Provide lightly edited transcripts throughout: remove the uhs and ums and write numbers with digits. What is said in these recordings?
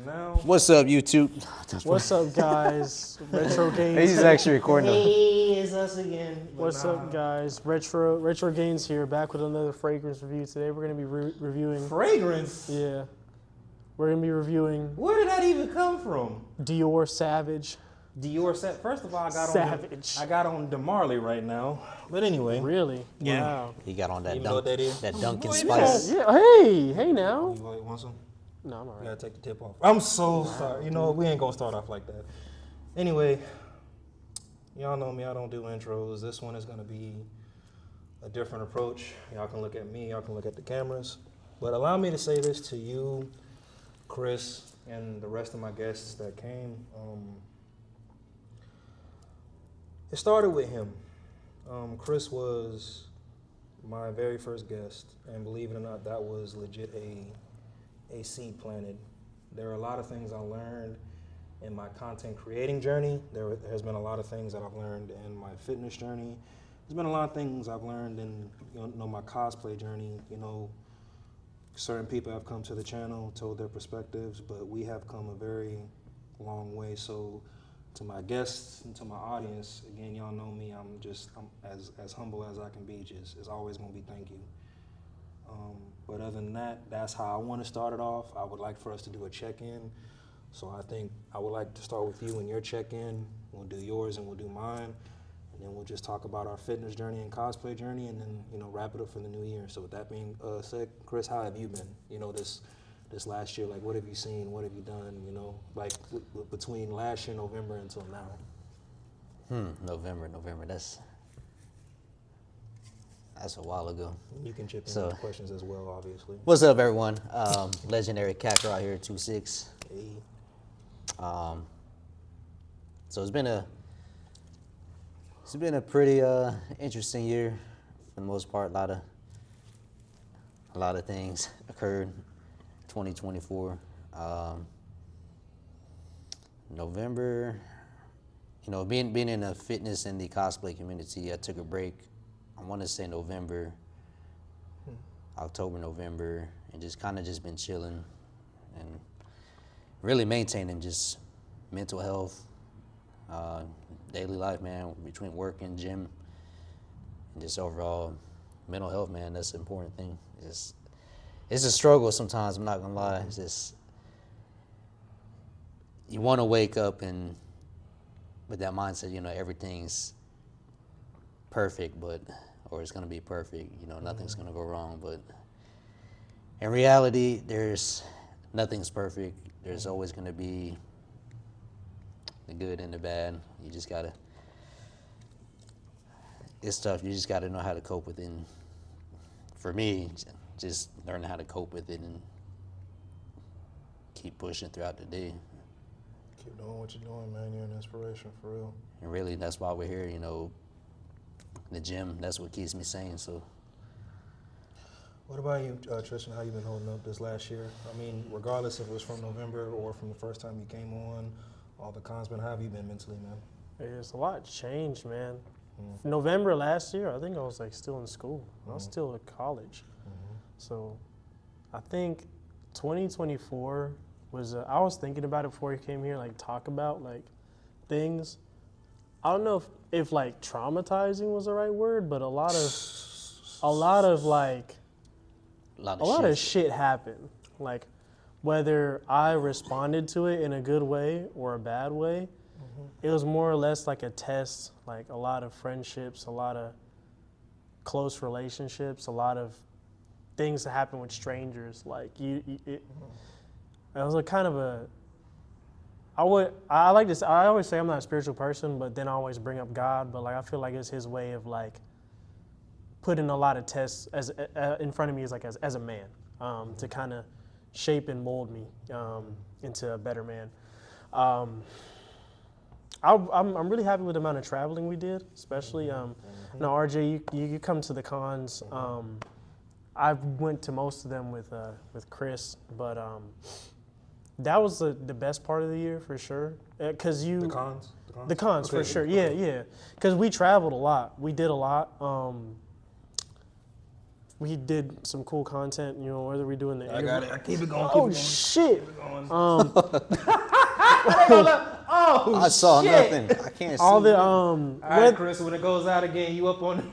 Now, What's up, YouTube? What's up, guys? Retro Gains. He's actually recording. hey, it's us again. But What's up, guys? Retro Gains here, back with another fragrance review. Today we're gonna be reviewing. Fragrance? Yeah, we're gonna be reviewing Where did that even come from? Dior Savage. Dior set. First of all, Savage. I got on DeMarley right now. But anyway. Really? Yeah. Wow. He got on that You know what that is? that Dunkin' Boy, Spice. Yeah. Hey now. You want some? No, I'm You alright. gotta take the tip off. I'm so sorry. You know what? We ain't gonna start off like that. Anyway, y'all know me. I don't do intros. This one is gonna be a different approach. Y'all can look at me. Y'all can look at the cameras. But allow me to say this to you, Chris, and the rest of my guests that came. It started with him. Chris was my very first guest, and believe it or not, that was legit a seed planted. There are a lot of things I learned in my content creating journey. There has been a lot of things that I've learned in my fitness journey. There's been a lot of things I've learned in my cosplay journey. You know, certain people have come to the channel, told their perspectives, but we have come a very long way. So to my guests and to my audience, again, y'all know me, I'm as humble as I can be. Just it's always gonna be thank you. But other than that, that's how I want to start it off. I would like for us to do a check-in. So I think I would like to start with you and your check-in. We'll do yours and we'll do mine. And then we'll just talk about our fitness journey and cosplay journey, and then, wrap it up for the new year. So with that being said, Chris, how have you been? This last year, like, what have you seen? What have you done? Between last year, November, until now. November. That's a while ago. You can chip in So- with questions as well, obviously. What's up, everyone? Legendary Cacker out here, 2-6. Hey. So it's been a pretty interesting year for the most part. A lot of things occurred. 2024. November. Being in the fitness and the cosplay community, I took a break. I want to say November, October, November, and just kind of just been chilling and really maintaining just mental health, daily life, man, between work and gym, and just overall mental health, man. That's the important thing. It's a struggle sometimes, I'm not gonna lie. It's just, you want to wake up and with that mindset, everything's perfect, or it's gonna be perfect, nothing's gonna go wrong. But in reality, nothing's perfect. There's always gonna be the good and the bad. You just gotta, it's tough. You just gotta know how to cope with it. And for me, just learning how to cope with it and keep pushing throughout the day. Keep doing what you're doing, man. You're an inspiration, for real. And really, that's why we're here, the gym. That's what keeps me sane. So, What about you, Tristan? How you been holding up this last year? I mean, regardless if it was from November or from the first time you came on, all the cons, but how have you been mentally, man? There's a lot changed, man. November last year, I think I was still in school. I was still at college. So I think 2024 was, I was thinking about it before you came here, talk about things. I don't know if traumatizing was the right word, but a lot of shit happened. Whether I responded to it in a good way or a bad way, it was more or less like a test. A lot of friendships, a lot of close relationships, a lot of things that happen with strangers. It was a kind of a. I always say I'm not a spiritual person, but then I always bring up God. But I feel like it's His way of putting a lot of tests in front of me as a man, to kind of shape and mold me into a better man. I'm really happy with the amount of traveling we did, especially. Now, RJ, you come to the cons. I went to most of them with Chris, but that was the best part of the year for sure. Cause The cons? the cons Okay. for sure. Yeah. Cause we traveled a lot. We did a lot. we did some cool content. You know, whether we're doing the I interview. got it. Keep it going. Oh keep it going. shit! Keep it going. I saw shit. nothing. I can't see. All the All right, Chris, when it goes out again, you up on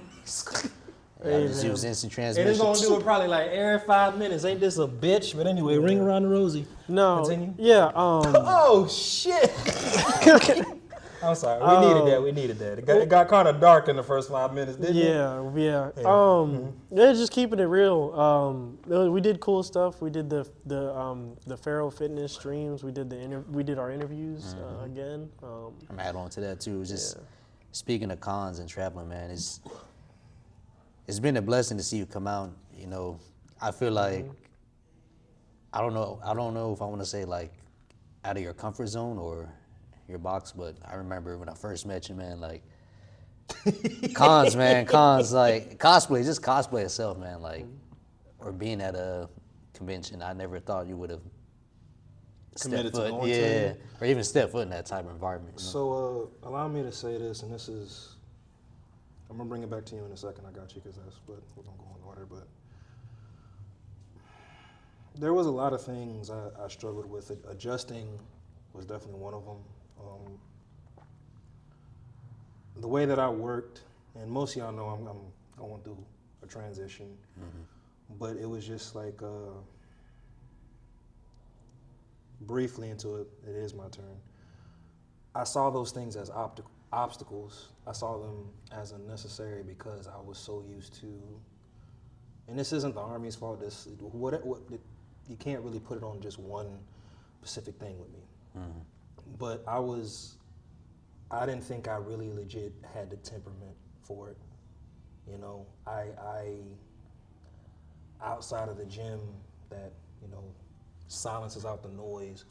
Yeah, I just use instant And it's transmission. gonna do it probably like every 5 minutes. Ain't this a bitch? But anyway, ring around the rosy. No, Continue. yeah. Oh shit! I'm sorry. We needed that. It got kind of dark in the first 5 minutes, didn't it? Yeah. Yeah, just keeping it real. We did cool stuff. We did the Pharaoh Fitness streams. We did our interviews again. I'm add on to that too. Just speaking of cons and traveling, man, it's been a blessing to see you come out. You know, I feel like I don't know if I want to say like out of your comfort zone or your box, but I remember when I first met you, man, like cons, like cosplay, just cosplay itself, man, like, or being at a convention, I never thought you would have stepped foot, or even step foot in that type of environment. You know? So allow me to say this, and this is, I'm gonna bring it back to you in a second. I got you, because that's what we're gonna go in order. But there was a lot of things I struggled with. Adjusting was definitely one of them. The way that I worked, and most of y'all know I'm going through a transition, but it was just like, briefly into it, it is my turn. I saw those things as obstacles. I saw them as unnecessary because I was so used to, and this isn't the Army's fault, you can't really put it on just one specific thing with me. But I didn't think I really legit had the temperament for it. You know, I outside of the gym that, you know, silences out the noise,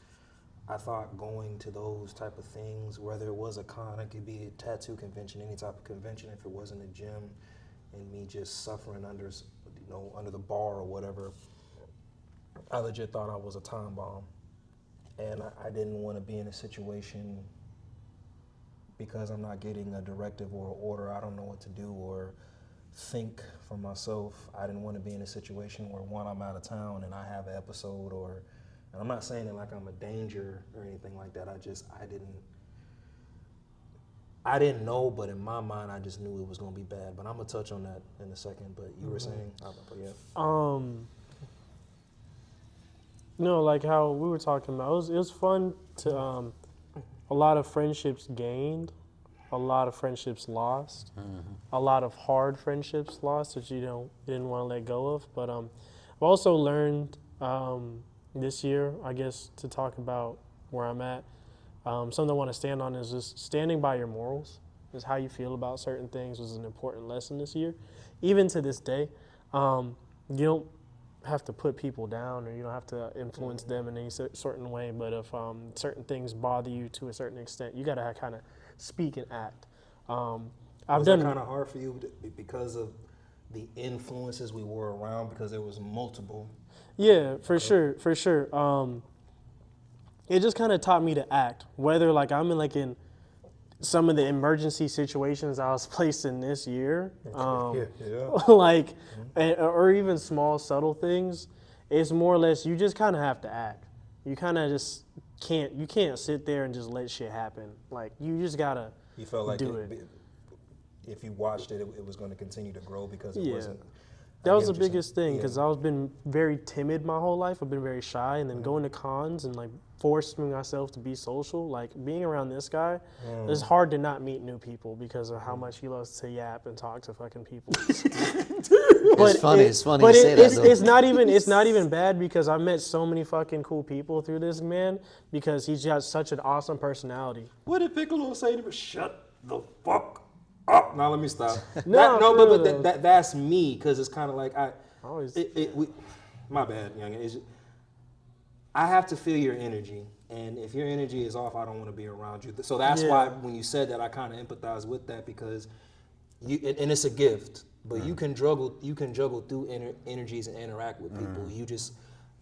I thought going to those type of things, whether it was a con, it could be a tattoo convention, any type of convention, if it wasn't a gym, and me just suffering under the bar or whatever, I legit thought I was a time bomb. And I didn't want to be in a situation because I'm not getting a directive or an order, I don't know what to do or think for myself. I didn't want to be in a situation where, one, I'm out of town and I have an episode, and I'm not saying it like I'm a danger or anything like that. I didn't know, but in my mind, I just knew it was going to be bad. But I'm going to touch on that in a second. But you were saying, No, like how we were talking about, it was fun to, a lot of friendships gained, a lot of friendships lost, a lot of hard friendships lost that you didn't want to let go of. But I've also learned this year, I guess, to talk about where I'm at. Something I want to stand on is just standing by your morals, is how you feel about certain things was an important lesson this year. Even to this day, you don't have to put people down, or you don't have to influence them in any certain way, but if certain things bother you to a certain extent, you got to kind of speak and act. Was that kind of hard for you because of the influences we were around, because there was multiple? Yeah, for sure. It just kind of taught me to act, whether like I'm in some of the emergency situations I was placed in this year, like, or even small subtle things. It's more or less you just kind of have to act. You kind of just can't sit there and just let shit happen. Like, you just gotta. You felt like do it. If you watched it, it was going to continue to grow because it wasn't. That was the biggest thing, because I've been very timid my whole life. I've been very shy, and then going to cons and like forcing myself to be social. Like, being around this guy, it's hard to not meet new people because of how much he loves to yap and talk to fucking people. It's funny you say that. It's not even bad, because I met so many fucking cool people through this man, because he's got such an awesome personality. What did Piccolo say to me? Shut the fuck up. Now let me stop. But that's me, because it's kind of like my bad, youngin. I have to feel your energy, and if your energy is off, I don't want to be around you. So that's why when you said that, I kind of empathize with that, because and it's a gift, but you can juggle through energies and interact with people.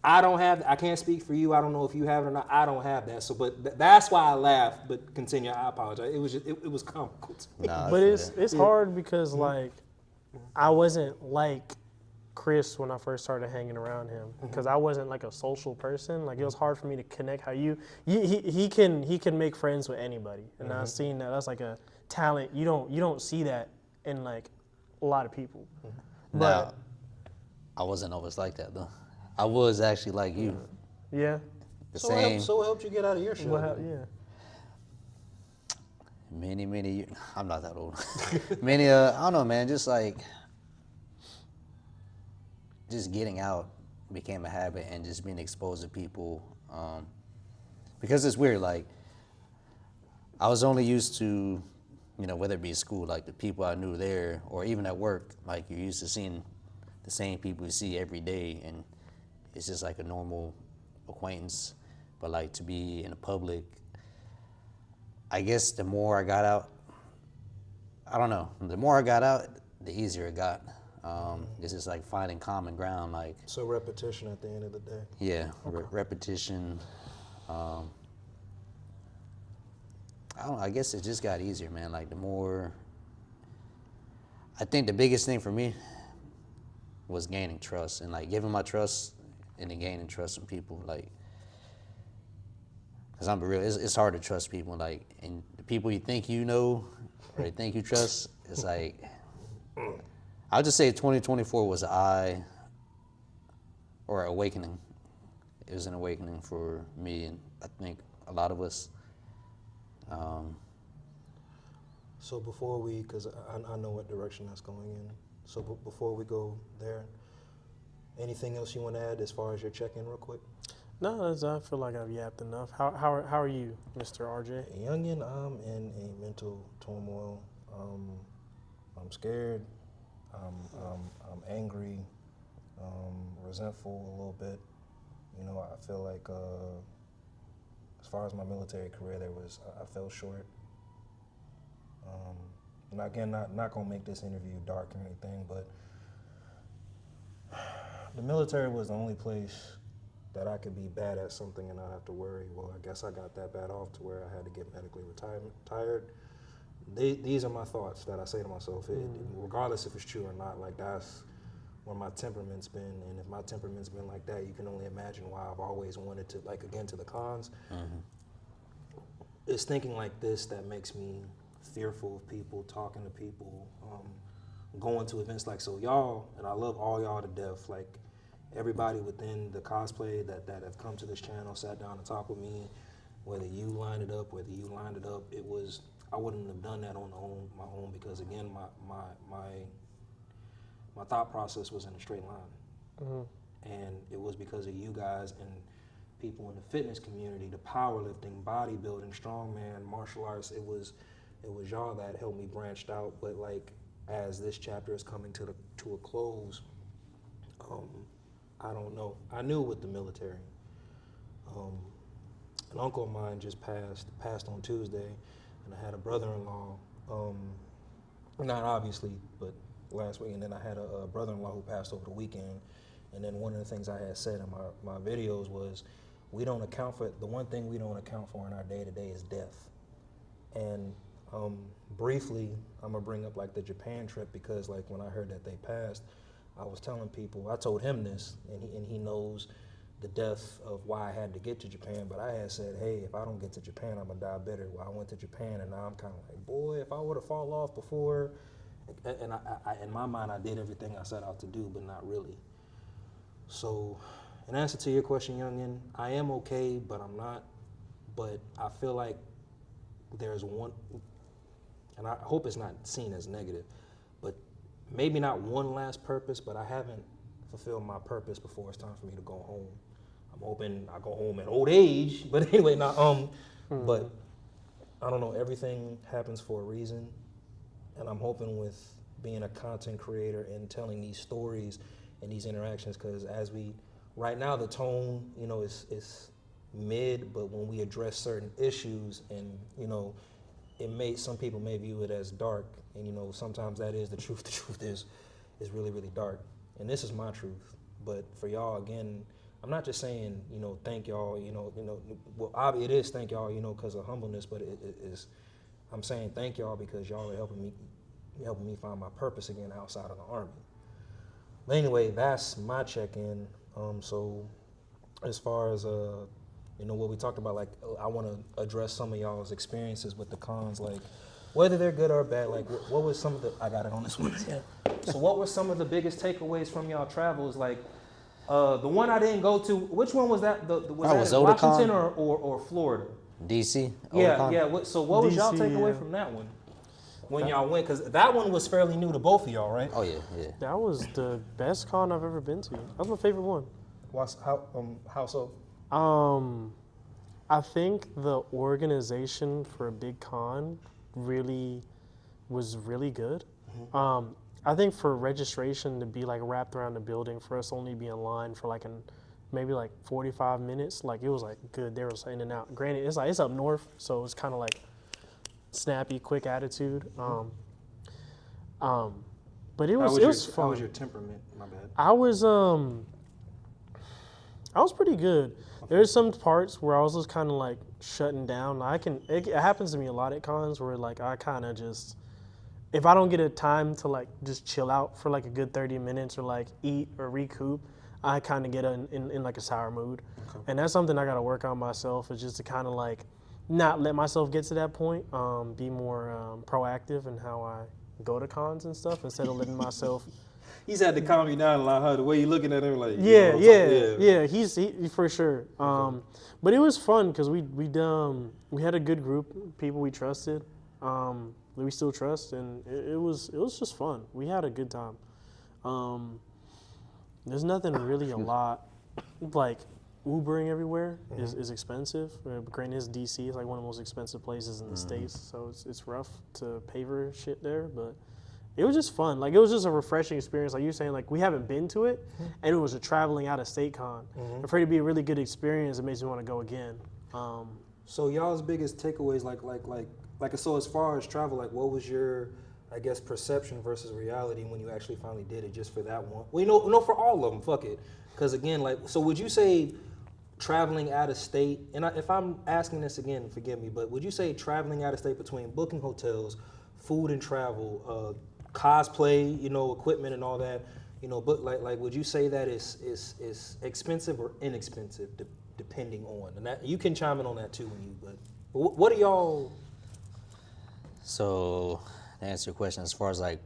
I can't speak for you. I don't know if you have it or not. I don't have that. So, but that's why I laugh. But continue. I apologize. It was comical to me. But it's hard because like I wasn't like Chris when I first started hanging around him because I wasn't like a social person. Like it was hard for me to connect. He can make friends with anybody, and I've seen that's like a talent. You don't see that in like a lot of people. Now, I wasn't always like that though. I was actually like you. Yeah. The So same. so it helped you get out of your shell. Yeah. Many years. I'm not that old. Many. I don't know, man. Just like. Just getting out became a habit, and just being exposed to people, because it's weird. Like I was only used to, whether it be at school, like the people I knew there, or even at work. Like you're used to seeing the same people you see every day, and it's just like a normal acquaintance. But like to be in the public, I guess the more I got out, I don't know. The more I got out, the easier it got. It's just like finding common ground, like. So repetition at the end of the day. Yeah, repetition. I don't know, I guess it just got easier, man. Like the more, I think the biggest thing for me was gaining trust and like giving my trust and then gaining trust from people. Like, cause I'm real, it's hard to trust people. Like, and the people you think you know or you think you trust, it's like. I'll just say 2024 was an awakening. It was an awakening for me, and I think a lot of us. So before because I know what direction that's going in. So before we go there, anything else you want to add as far as your check-in real quick? No, I feel like I've yapped enough. How are you, Mr. RJ? Youngin, I'm in a mental turmoil. I'm scared. I'm angry, resentful a little bit. I feel like as far as my military career, I fell short. And again, not gonna make this interview dark or anything, but the military was the only place that I could be bad at something and not have to worry. Well, I guess I got that bad off to where I had to get medically retired. These are my thoughts that I say to myself, regardless if it's true or not. Like that's where my temperament's been, and if my temperament's been like that, you can only imagine why I've always wanted to. Like again, to the cons, it's thinking like this that makes me fearful of people, talking to people, going to events like so. Y'all, and I love all y'all to death. Like everybody within the cosplay that have come to this channel, sat down and talked with me. Whether you lined it up, it was. I wouldn't have done that on my own because again, my thought process was in a straight line, and it was because of you guys and people in the fitness community, the powerlifting, bodybuilding, strongman, martial arts. It was y'all that helped me branched out. But like as this chapter is coming to a close, I don't know. I knew with the military. An uncle of mine just passed on Tuesday. And I had a brother-in-law, not obviously, but last week. And then I had a brother-in-law who passed over the weekend. And then one of the things I had said in my videos was, the one thing we don't account for in our day-to-day is death. And briefly, I'm gonna bring up like the Japan trip because like when I heard that they passed, I was telling people, I told him this, and he knows the death of why I had to get to Japan, but I had said, hey, if I don't get to Japan, I'm gonna die bitter. Well, I went to Japan, and now I'm kind of like, boy, if I would have fallen off before, and I in my mind, I did everything I set out to do, but not really. So, in answer to your question, Youngin, I am okay, but I'm not. But I feel like there's one, and I hope it's not seen as negative, but maybe not one last purpose, but I haven't fulfilled my purpose before it's time for me to go home. I'm hoping I go home at old age, but anyway, but I don't know, everything happens for a reason, and I'm hoping with being a content creator and telling these stories and these interactions, because right now the tone, is mid, but when we address certain issues and, some people may view it as dark, and, sometimes that is the truth. The truth is really, really dark, and this is my truth. But for y'all, again, I'm not just saying, thank y'all, well, it is thank y'all, because of humbleness, but it is, I'm saying thank y'all because y'all are helping me find my purpose again outside of the Army. But anyway, that's my check-in. So as far as what we talked about, like I want to address some of y'all's experiences with the cons, like whether they're good or bad. Like what was some of the? I got it on this one. Yeah. So what were some of the biggest takeaways from y'all travels? Like the one I didn't go to. Which one was that? Was that in Washington or Florida? DC. Yeah, yeah. So what was y'all DC, takeaway from that one? When y'all went, because that one was fairly new to both of y'all, right? Oh yeah, yeah. That was the best con I've ever been to. That was my favorite one. How so? I think the organization for a big con was really good. Mm-hmm. I think for registration to be like wrapped around the building, for us only be in line for like maybe like 45 minutes, like it was like good. They were in and out. Granted, it's up north, so it's kind of like snappy, quick attitude. But it was fun. How was your temperament? My bad. I was pretty good. There's some parts where I was just kind of like shutting down. It happens to me a lot at cons where like I kind of just, if I don't get a time to like just chill out for like a good 30 minutes or like eat or recoup, I kind of get in like a sour mood. Okay. And that's something I got to work on myself, is just to kind of like not let myself get to that point, be more proactive in how I go to cons and stuff instead of letting myself. He's had to calm you down a lot, huh? The way you looking at him, like yeah. He for sure. But it was fun because we had a good group of people we trusted, that we still trust, and it was just fun. We had a good time. There's nothing really a lot like Ubering everywhere is expensive. Granted, it's DC. It's like one of the most expensive places in the States, so it's rough to pay for shit there, but it was just fun. Like, it was just a refreshing experience. Like you're saying, like, we haven't been to it, and it was a traveling out of state con. I'm afraid it'd be a really good experience. It makes me want to go again. So y'all's biggest takeaways, like, so as far as travel, like, what was your, I guess, perception versus reality when you actually finally did it, just for that one? Well, no, for all of them, fuck it. Because again, like, so would you say traveling out of state, and if I'm asking this again, forgive me, but would you say traveling out of state between booking hotels, food and travel, cosplay, equipment and all that, but like, would you say that is expensive or inexpensive, depending on? And that you can chime in on that too, but what are y'all? So to answer your question, as far as like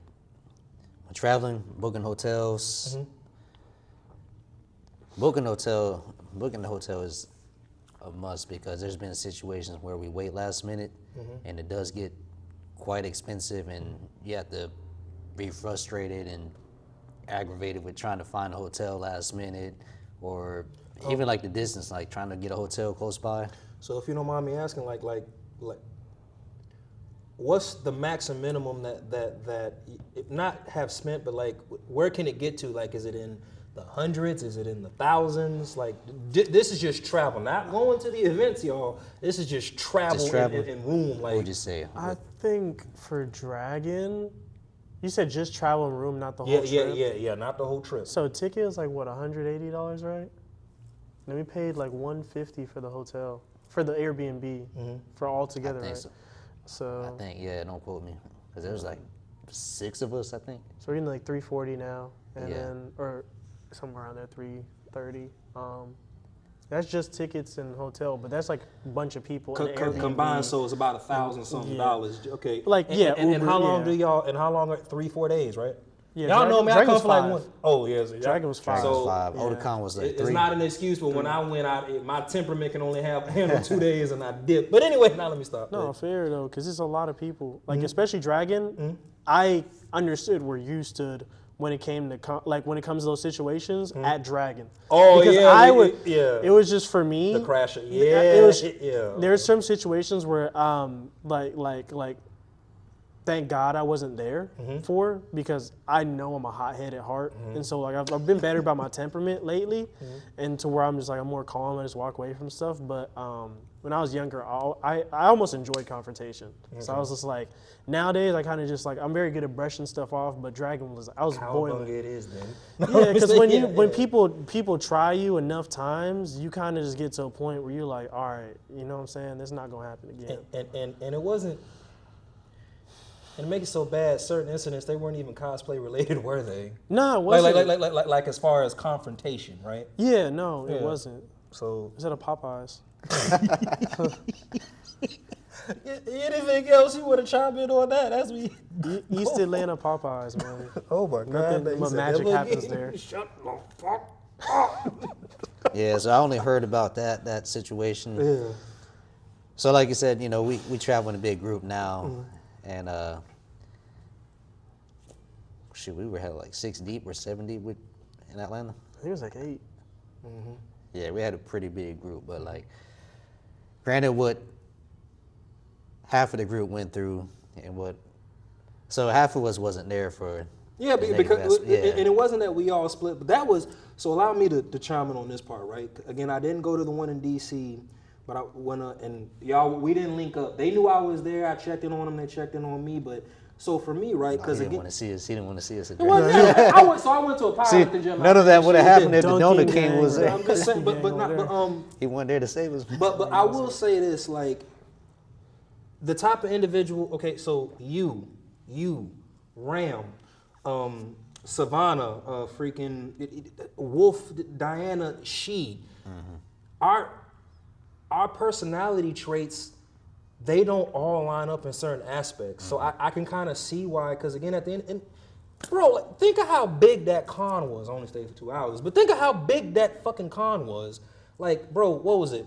traveling, booking hotels, booking the hotel is a must, because there's been situations where we wait last minute, and it does get quite expensive, and you have to be frustrated and aggravated with trying to find a hotel last minute, or even like the distance, like trying to get a hotel close by. So if you don't mind me asking, like what's the max and minimum that not have spent, but like where can it get to? Like, is it in the hundreds? Is it in the thousands? Like, this is just travel, not going to the events, y'all. This is just travel, in room. Like, what would you say? I think for Dragon, you said just travel and room, not the whole trip? Yeah, not the whole trip. So ticket is like, what, $180, right? And we paid like $150 for the hotel, for the Airbnb, for all together, right? So I think, yeah, don't quote me, because there was like 6 of us, I think. So we're in like $340 now, and then, or somewhere around there, $330. That's just tickets and hotel, but that's like a bunch of people combined. So it's about $1,000 something dollars. Okay. Like and how long do y'all? And how long? 3-4 days, right? Yeah, y'all know me. I come for like 5. one. Oh yes, Dragon was 5. So 5. Otakon was like 3. It's not an excuse, but when I went, my temperament can only handle 2 days, and I dip. But anyway, now let me stop. No, fair though, because it's a lot of people. Like especially Dragon, I understood where you stood when it came to when it comes to those situations at Dragon. Oh, because yeah, it was just for me. The crasher. There's some situations where like thank God I wasn't there for, because I know I'm a hothead at heart, and so like I've been better about my temperament lately, and to where I'm just like I'm more calm. I just walk away from stuff. But when I was younger, I almost enjoyed confrontation. So I was just like, nowadays I kind of just like, I'm very good at brushing stuff off. But Dragon was, I was boiling. How it is then? Yeah, because when people try you enough times, you kind of just get to a point where you're like, all right, you know what I'm saying? This is not gonna happen again. And it wasn't. And to make it so bad, certain incidents, they weren't even cosplay related, were they? No, it wasn't. Like as far as confrontation, right? Yeah, no, it wasn't. So, Is that a Popeyes? anything else you want to chime in on that as we East Atlanta Popeyes, man. Oh my God. Nothing but magic happens there. Shut the fuck up. Yeah, so I only heard about that situation. Yeah. So like you said, you know, we travel in a big group now, and shoot, we were had like 6 deep or 7 deep in Atlanta. I think it was like 8. Yeah, we had a pretty big group, but like, granted, what half of the group went through, and so half of us wasn't there for. Yeah, the because negative aspect. and it wasn't that we all split, but that was so. Allow me to chime in on this part, right? Again, I didn't go to the one in D.C., but I went and y'all, we didn't link up. They knew I was there. I checked in on them. They checked in on me, but. So for me, right? Because he didn't want to see us. He didn't want to see us. At I went to a powerlifting gym. None of that would have happened if the Donkey Donut King gang, was there. I'm just saying, but He wasn't there to save us. But I will say this, like, the type of individual. Okay, so you, Ram, Savannah, freaking Wolf, Diana, she, our personality traits. They don't all line up in certain aspects. So I can kind of see why, because again, at the end, and bro, like, think of how big that con was. I only stayed for 2 hours, but think of how big that fucking con was. Like, bro, what was it?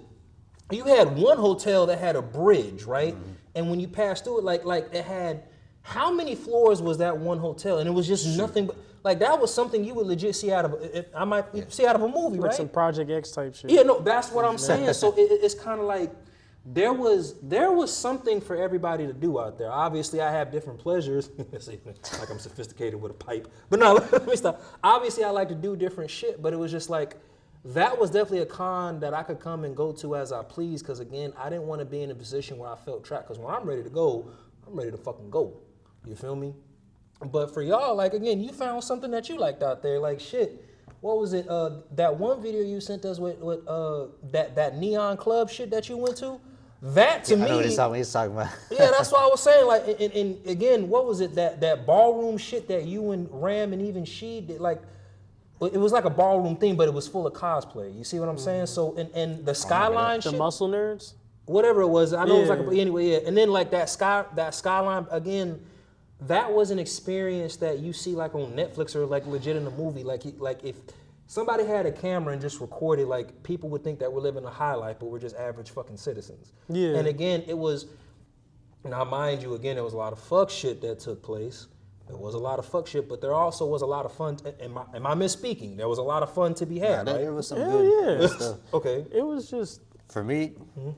You had one hotel that had a bridge, right? And when you passed through it, like it had, how many floors was that one hotel? And it was just nothing but, like, that was something you would legit see out of, see out of a movie, Like right? some Project X type shit. Yeah, no, that's what I'm saying. So it's kind of like, there was something for everybody to do out there. Obviously, I have different pleasures. Like I'm sophisticated with a pipe. But no, let me stop. Obviously, I like to do different shit, but it was just like, that was definitely a con that I could come and go to as I please, because again, I didn't want to be in a position where I felt trapped, because when I'm ready to go, I'm ready to fucking go. You feel me? But for y'all, like, again, you found something that you liked out there. Like, shit. What was it? That one video you sent us with that neon club shit that you went to? That to me, I know what he's talking about. Yeah, that's what I was saying. Like, and again, what was it? That ballroom shit that you and Ram and even she did. Like, it was like a ballroom thing, but it was full of cosplay. You see what I'm saying? So, and the skyline The shit, muscle nerds? whatever it was, I know it was like Yeah. anyway. Yeah, and then like that skyline again. That was an experience that you see like on Netflix or like legit in a movie. Like if somebody had a camera and just recorded, like, people would think that we're living a high life, but we're just average fucking citizens. Yeah. And again, it was, now mind you, again, there was a lot of fuck shit that took place. There was a lot of fuck shit, but there also was a lot of fun. Am I misspeaking? There was a lot of fun to be had, right? There was some Hell good yeah. stuff. Okay. It was just, For me, and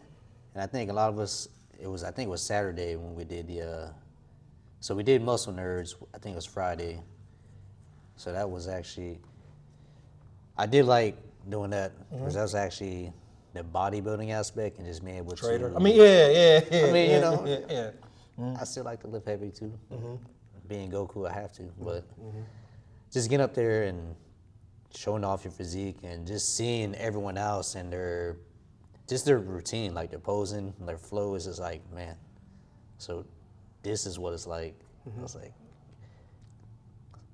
I think a lot of us, I think it was Saturday when we did so we did Muscle Nerds, I think it was Friday. So that was actually, I did like doing that, because that was actually the bodybuilding aspect and just being able Trader. to. I mean, yeah. I mean, yeah, you know, yeah. I still like to lift heavy too. Being Goku, I have to, but just getting up there and showing off your physique and just seeing everyone else and their routine, like their posing, their flow is just like, man. So this is what it's like. I was like,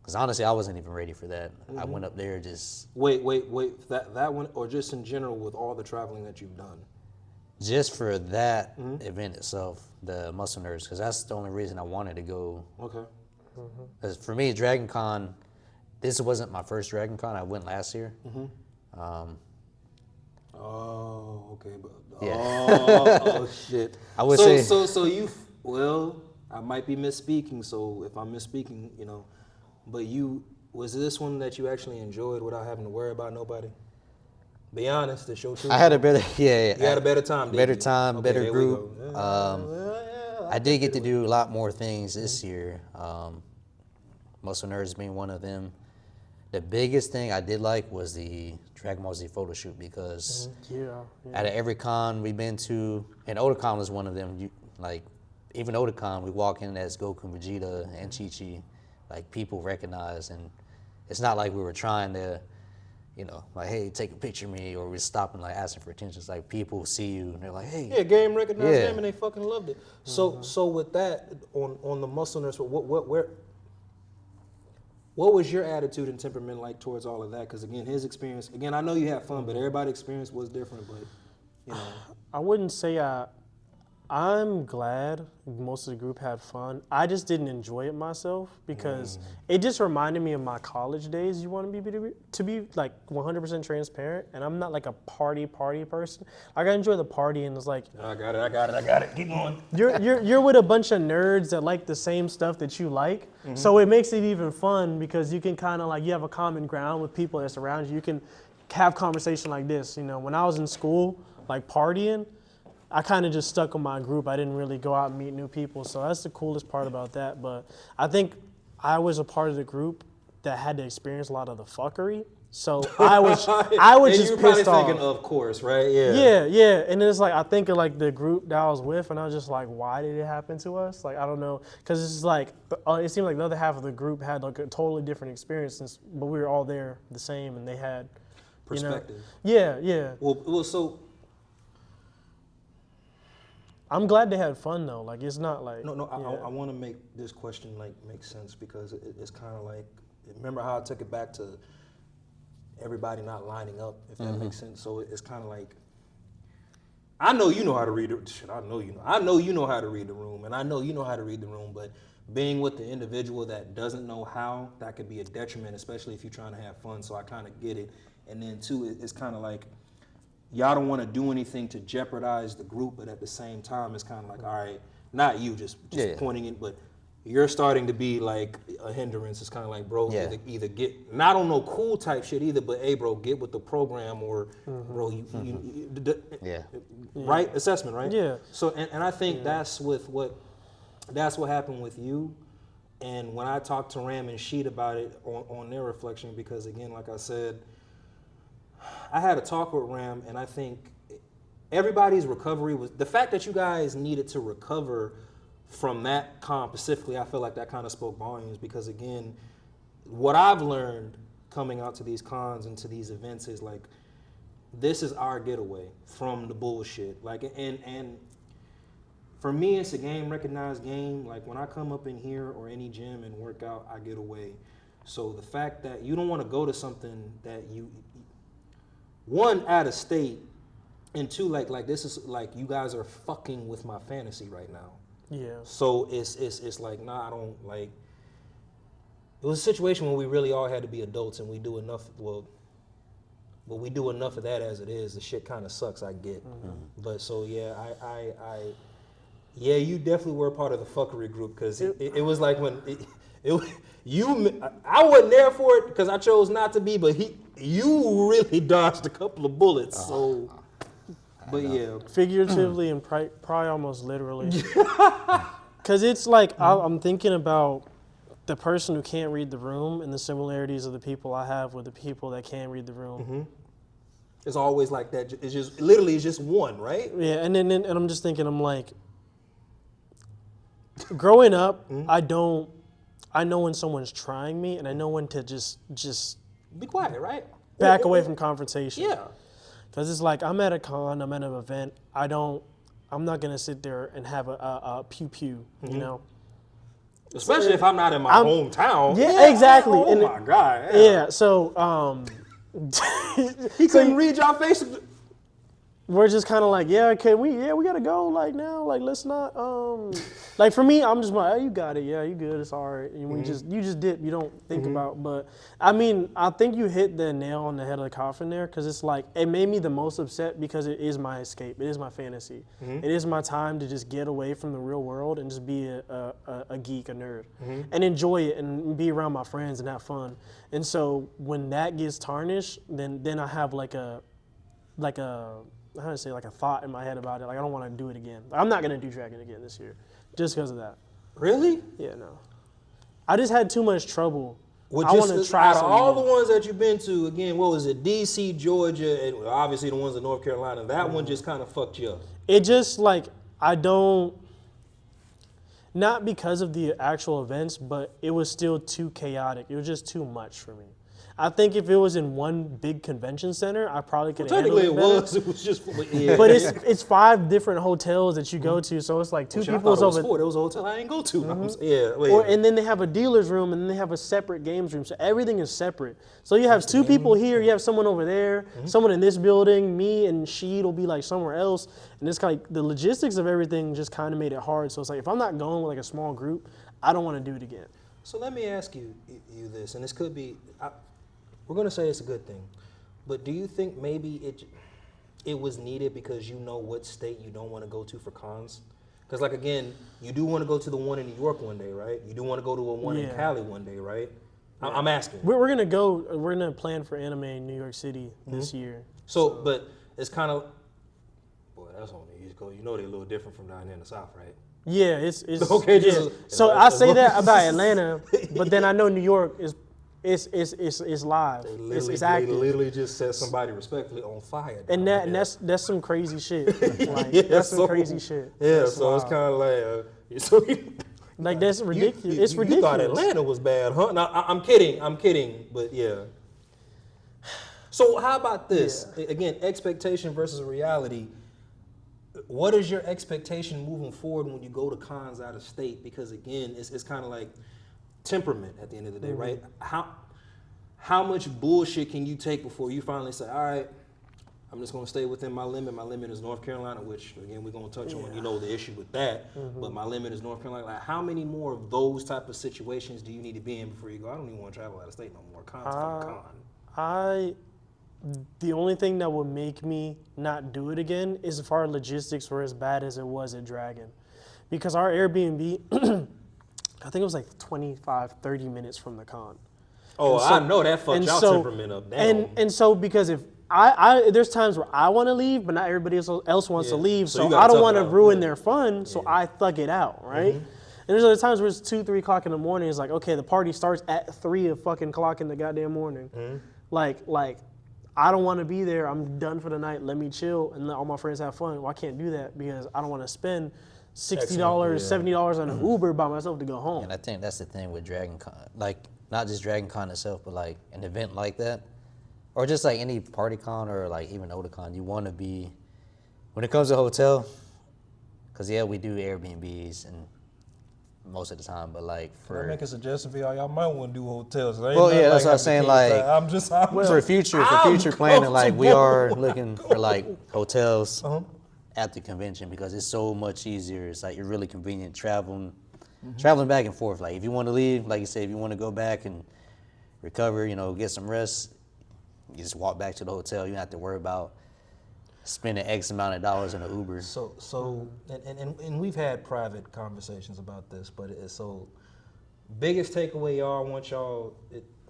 because honestly, I wasn't even ready for that. I went up there just Wait. That one, or just in general with all the traveling that you've done? just for that event itself, the Muscle Nerds, because that's the only reason I wanted to go. Okay. Because for me, Dragon Con, this wasn't my first Dragon Con. I went last year. Oh, okay. But, Yeah. oh, shit. I would so, say- So you, well, I might be misspeaking, so if I'm misspeaking, but was this one that you actually enjoyed without having to worry about nobody? Be honest, to show truth. I had a better, yeah. You had a better time, didn't Better you? time, Okay, better there we group. go. I did get to do a lot more things this year. Muscle Nerds being one of them. The biggest thing I did like was the Dragon Ball Z photo shoot, because out of every con we've been to, and Otakon was one of them. Even Otakon, we walk in as Goku, Vegeta, and Chi-Chi. Like, people recognize, and it's not like we were trying to, you know, like, hey, take a picture of me, or we're stopping, like, asking for attention. It's like people see you and they're like, hey. Yeah, game recognized Yeah. them and they fucking loved it. So with that, on the muscleness, what was your attitude and temperament like towards all of that? Because again, his experience, again, I know you had fun, but everybody's experience was different. But you know, I wouldn't say I'm glad most of the group had fun. I just didn't enjoy it myself because it just reminded me of my college days. You want me to be like 100% transparent, and I'm not like a party person. Like I enjoy the party, and it's like I got it. Keep going. you're with a bunch of nerds that like the same stuff that you like, so it makes it even fun because you can kind of like you have a common ground with people that surround you. You can have conversation like this. You know, when I was in school, like partying, I kind of just stuck with my group. I didn't really go out and meet new people. So that's the coolest part about that. But I think I was a part of the group that had to experience a lot of the fuckery. So I was just pissed off. Thinking, of course, right? Yeah. And it's like I think of like the group that I was with, and I was just like, why did it happen to us? Like I don't know, because it's like it seemed like the other half of the group had like a totally different experience, but we were all there the same, and they had Perspective. Yeah. Well, so. I'm glad they had fun though. Like it's not like No. I want to make this question like make sense because it's kind of like remember how I took it back to everybody not lining up, if that makes sense. So it's kind of like I know you know how to read it. Shit, I know you know how to read the room, and I know you know how to read the room. But being with the individual that doesn't know how, that could be a detriment, especially if you're trying to have fun. So I kind of get it. And then two, it's kind of like. Y'all don't want to do anything to jeopardize the group, but at the same time, it's kind of like, all right, not you just pointing it, but you're starting to be like a hindrance. It's kind of like, bro, either get, not on no cool type shit either, but hey, bro, get with the program or, bro, right? Assessment, right? Yeah. So, and I think that's what happened with you. And when I talked to Ram and Sheet about it on their reflection, because again, like I said, I had a talk with Ram, and I think everybody's recovery was the fact that you guys needed to recover from that con specifically. I feel like that kind of spoke volumes because, again, what I've learned coming out to these cons and to these events is like this is our getaway from the bullshit. Like, and for me, it's a game recognized game. Like when I come up in here or any gym and work out, I get away. So the fact that you don't want to go to something that you one, out of state, and two, like this is like you guys are fucking with my fantasy right now. Yeah. So it's like, nah, I don't like. It was a situation where we really all had to be adults, and we do enough. Well, we do enough of that as it is. The shit kind of sucks. I get, but so yeah, yeah, you definitely were part of the fuckery group because it was like when I wasn't there for it because I chose not to be, but you really dodged a couple of bullets. So, but yeah, figuratively and probably almost literally, because it's like I'm thinking about the person who can't read the room and the similarities of the people I have with the people that can read the room. It's always like that. It's just literally it's just one, right? Yeah, and I'm just thinking, I'm like, growing up, I know when someone's trying me, and I know when to just Be quiet, right? back away from confrontation. Yeah. Because it's like I'm at a con, I'm at an event. I'm not gonna sit there and have a pew pew, you know. Especially if I'm not in my hometown. Yeah, exactly. Oh my God. Yeah. So He couldn't read y'all face. we're just kind of like, we gotta go, like, now, like, let's not, like, for me, I'm just like, oh, you got it, yeah, you good, it's all right, and you just dip, you don't think about, but, I mean, I think you hit the nail on the head of the coffin there, because it's like, it made me the most upset because it is my escape, it is my fantasy, it is my time to just get away from the real world and just be a geek, a nerd, and enjoy it, and be around my friends and have fun, and so, when that gets tarnished, then I have like a thought in my head about it. Like, I don't want to do it again. I'm not going to do Dragon again this year just because of that. Really? Yeah, no. I just had too much trouble. Well, I want to try out of all something the ones that you've been to, again, what was it? DC, Georgia, and obviously the ones in North Carolina. That one just kind of fucked you up. It just, like, not because of the actual events, but it was still too chaotic. It was just too much for me. I think if it was in one big convention center, I probably could Well, handle it technically better. it was just, yeah. But it's 5 different hotels that you go to, so it's like two Shit, I people's thought it was over. 4. There was a hotel I ain't go to. Yeah, wait. Or, and then they have a dealer's room, and then they have a separate games room. So everything is separate. So you have 2 people here, you have someone over there, someone in this building, me and Sheed will be like somewhere else. And it's kind of like the logistics of everything just kind of made it hard. So it's like if I'm not going with like a small group, I don't want to do it again. So let me ask you this, and this could be, we're going to say it's a good thing, but do you think maybe it was needed because you know what state you don't want to go to for cons? Because like again, you do want to go to the one in New York one day, right? You do want to go to a one in Cali one day, right? Yeah. I'm asking. We're gonna plan for anime in New York City this year. So, but it's kind of, boy, that's on the East Coast. You know they're a little different from down here in the South, right? Yeah, it's okay. Yeah. So I say that about Atlanta, but then I know New York is live. It's active. They literally just set somebody respectfully on fire. And that's some crazy shit. Like, that's some crazy shit. Yeah, that's so wild. it's kind of like that's ridiculous. It's ridiculous. You thought Atlanta was bad, huh? No, I'm kidding, but yeah. So how about this? Yeah. Again, expectation versus reality. What is your expectation moving forward when you go to cons out of state? Because again, it's kind of like temperament at the end of the day, right? How much bullshit can you take before you finally say, all right, I'm just going to stay within my limit. My limit is North Carolina, which again, we're going to touch on, the issue with that. But my limit is North Carolina. Like, how many more of those type of situations do you need to be in before you go, I don't even want to travel out of state no more. Con. The only thing that would make me not do it again is if our logistics were as bad as it was at Dragon. Because our Airbnb, I think it was like 25, 30 minutes from the con. Oh, so, I know that fucked y'all temperament up. Damn. And so because if there's times where I want to leave, but not everybody else wants to leave, so I don't want to ruin their fun, so I thug it out, right? And there's other times where it's 2, 3 o'clock in the morning. It's like, okay, the party starts at 3 o'clock in the goddamn morning. Like I don't want to be there. I'm done for the night. Let me chill and let all my friends have fun. Well, I can't do that because I don't want to spend $60, $70 on an Uber by myself to go home. And I think that's the thing with Dragon Con. Like, not just Dragon Con itself, but like an event like that, or just like any party con or like even Otakon, you want to be, when it comes to hotel, because we do Airbnbs and most of the time, but like Can I make a suggestion for y'all? Y'all might want to do hotels. Well, yeah, that's what I was saying. Like, for future planning, like we are looking for like hotels at the convention because it's so much easier. It's like you're really convenient traveling back and forth. Like if you want to leave, like you said, if you want to go back and recover, get some rest, you just walk back to the hotel. You don't have to worry about spending X amount of dollars in an Uber. And we've had private conversations about this, but biggest takeaway, y'all, I want y'all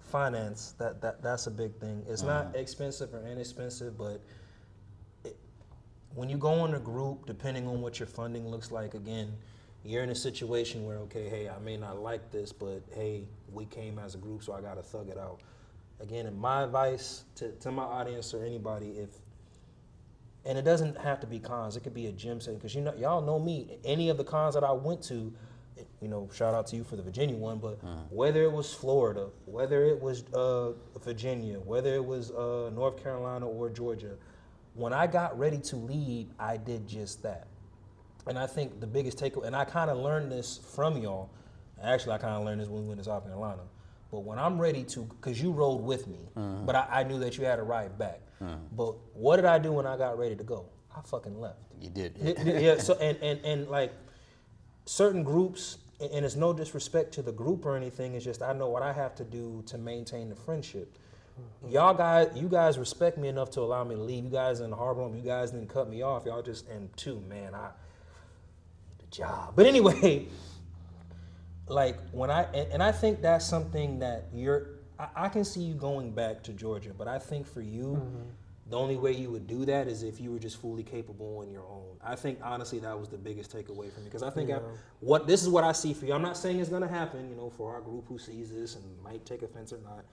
finance. That's a big thing. It's not expensive or inexpensive, but when you go in a group, depending on what your funding looks like, again, you're in a situation where, okay, hey, I may not like this, but hey, we came as a group, so I gotta thug it out. Again, and my advice to my audience or anybody, and it doesn't have to be cons, it could be a gym setting, because y'all know me, any of the cons that I went to, shout out to you for the Virginia one, but whether it was Florida, whether it was Virginia, whether it was North Carolina or Georgia, when I got ready to leave, I did just that. And I think the biggest takeaway, and I kind of learned this from y'all, actually I kind of learned this when we went to South Carolina, but when I'm ready to, because you rode with me, but I knew that you had to ride back. But what did I do when I got ready to go? I fucking left. You did. Yeah, so and like certain groups, and it's no disrespect to the group or anything, it's just I know what I have to do to maintain the friendship. You guys respect me enough to allow me to leave. You guys in the harbor room, you guys didn't cut me off. Y'all just, and two, man, the job. But anyway, like when I think that's something that I can see you going back to Georgia, but I think for you, the only way you would do that is if you were just fully capable on your own. I think honestly that was the biggest takeaway for me, because I think this is what I see for you. I'm not saying it's gonna happen, for our group who sees this and might take offense or not,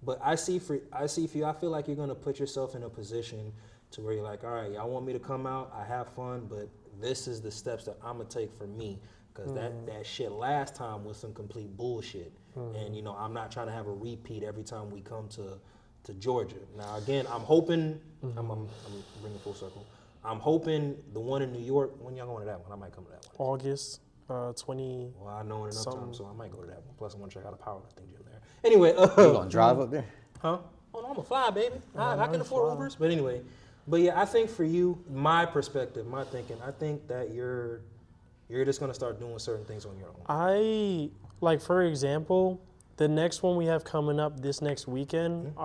but I see for you. I feel like you're gonna put yourself in a position to where you're like, all right, y'all want me to come out, I have fun, but this is the steps that I'm gonna take for me, because that shit last time was some complete bullshit, and you know I'm not trying to have a repeat every time we come to Georgia. Now again, I'm hoping I'm bringing full circle. I'm hoping the one in New York. When y'all going to that one? I might come to that one. August 20. Well, I know in enough time, so I might go to that one. Plus, I want to check out the powerlifting gym there. Anyway, You gonna drive up there? huh? Oh no, I'm a fly, baby. I can afford Ubers. But anyway, yeah, I think for you, my perspective, my thinking, I think that you're just gonna start doing certain things on your own. Like for example, the next one we have coming up this next weekend.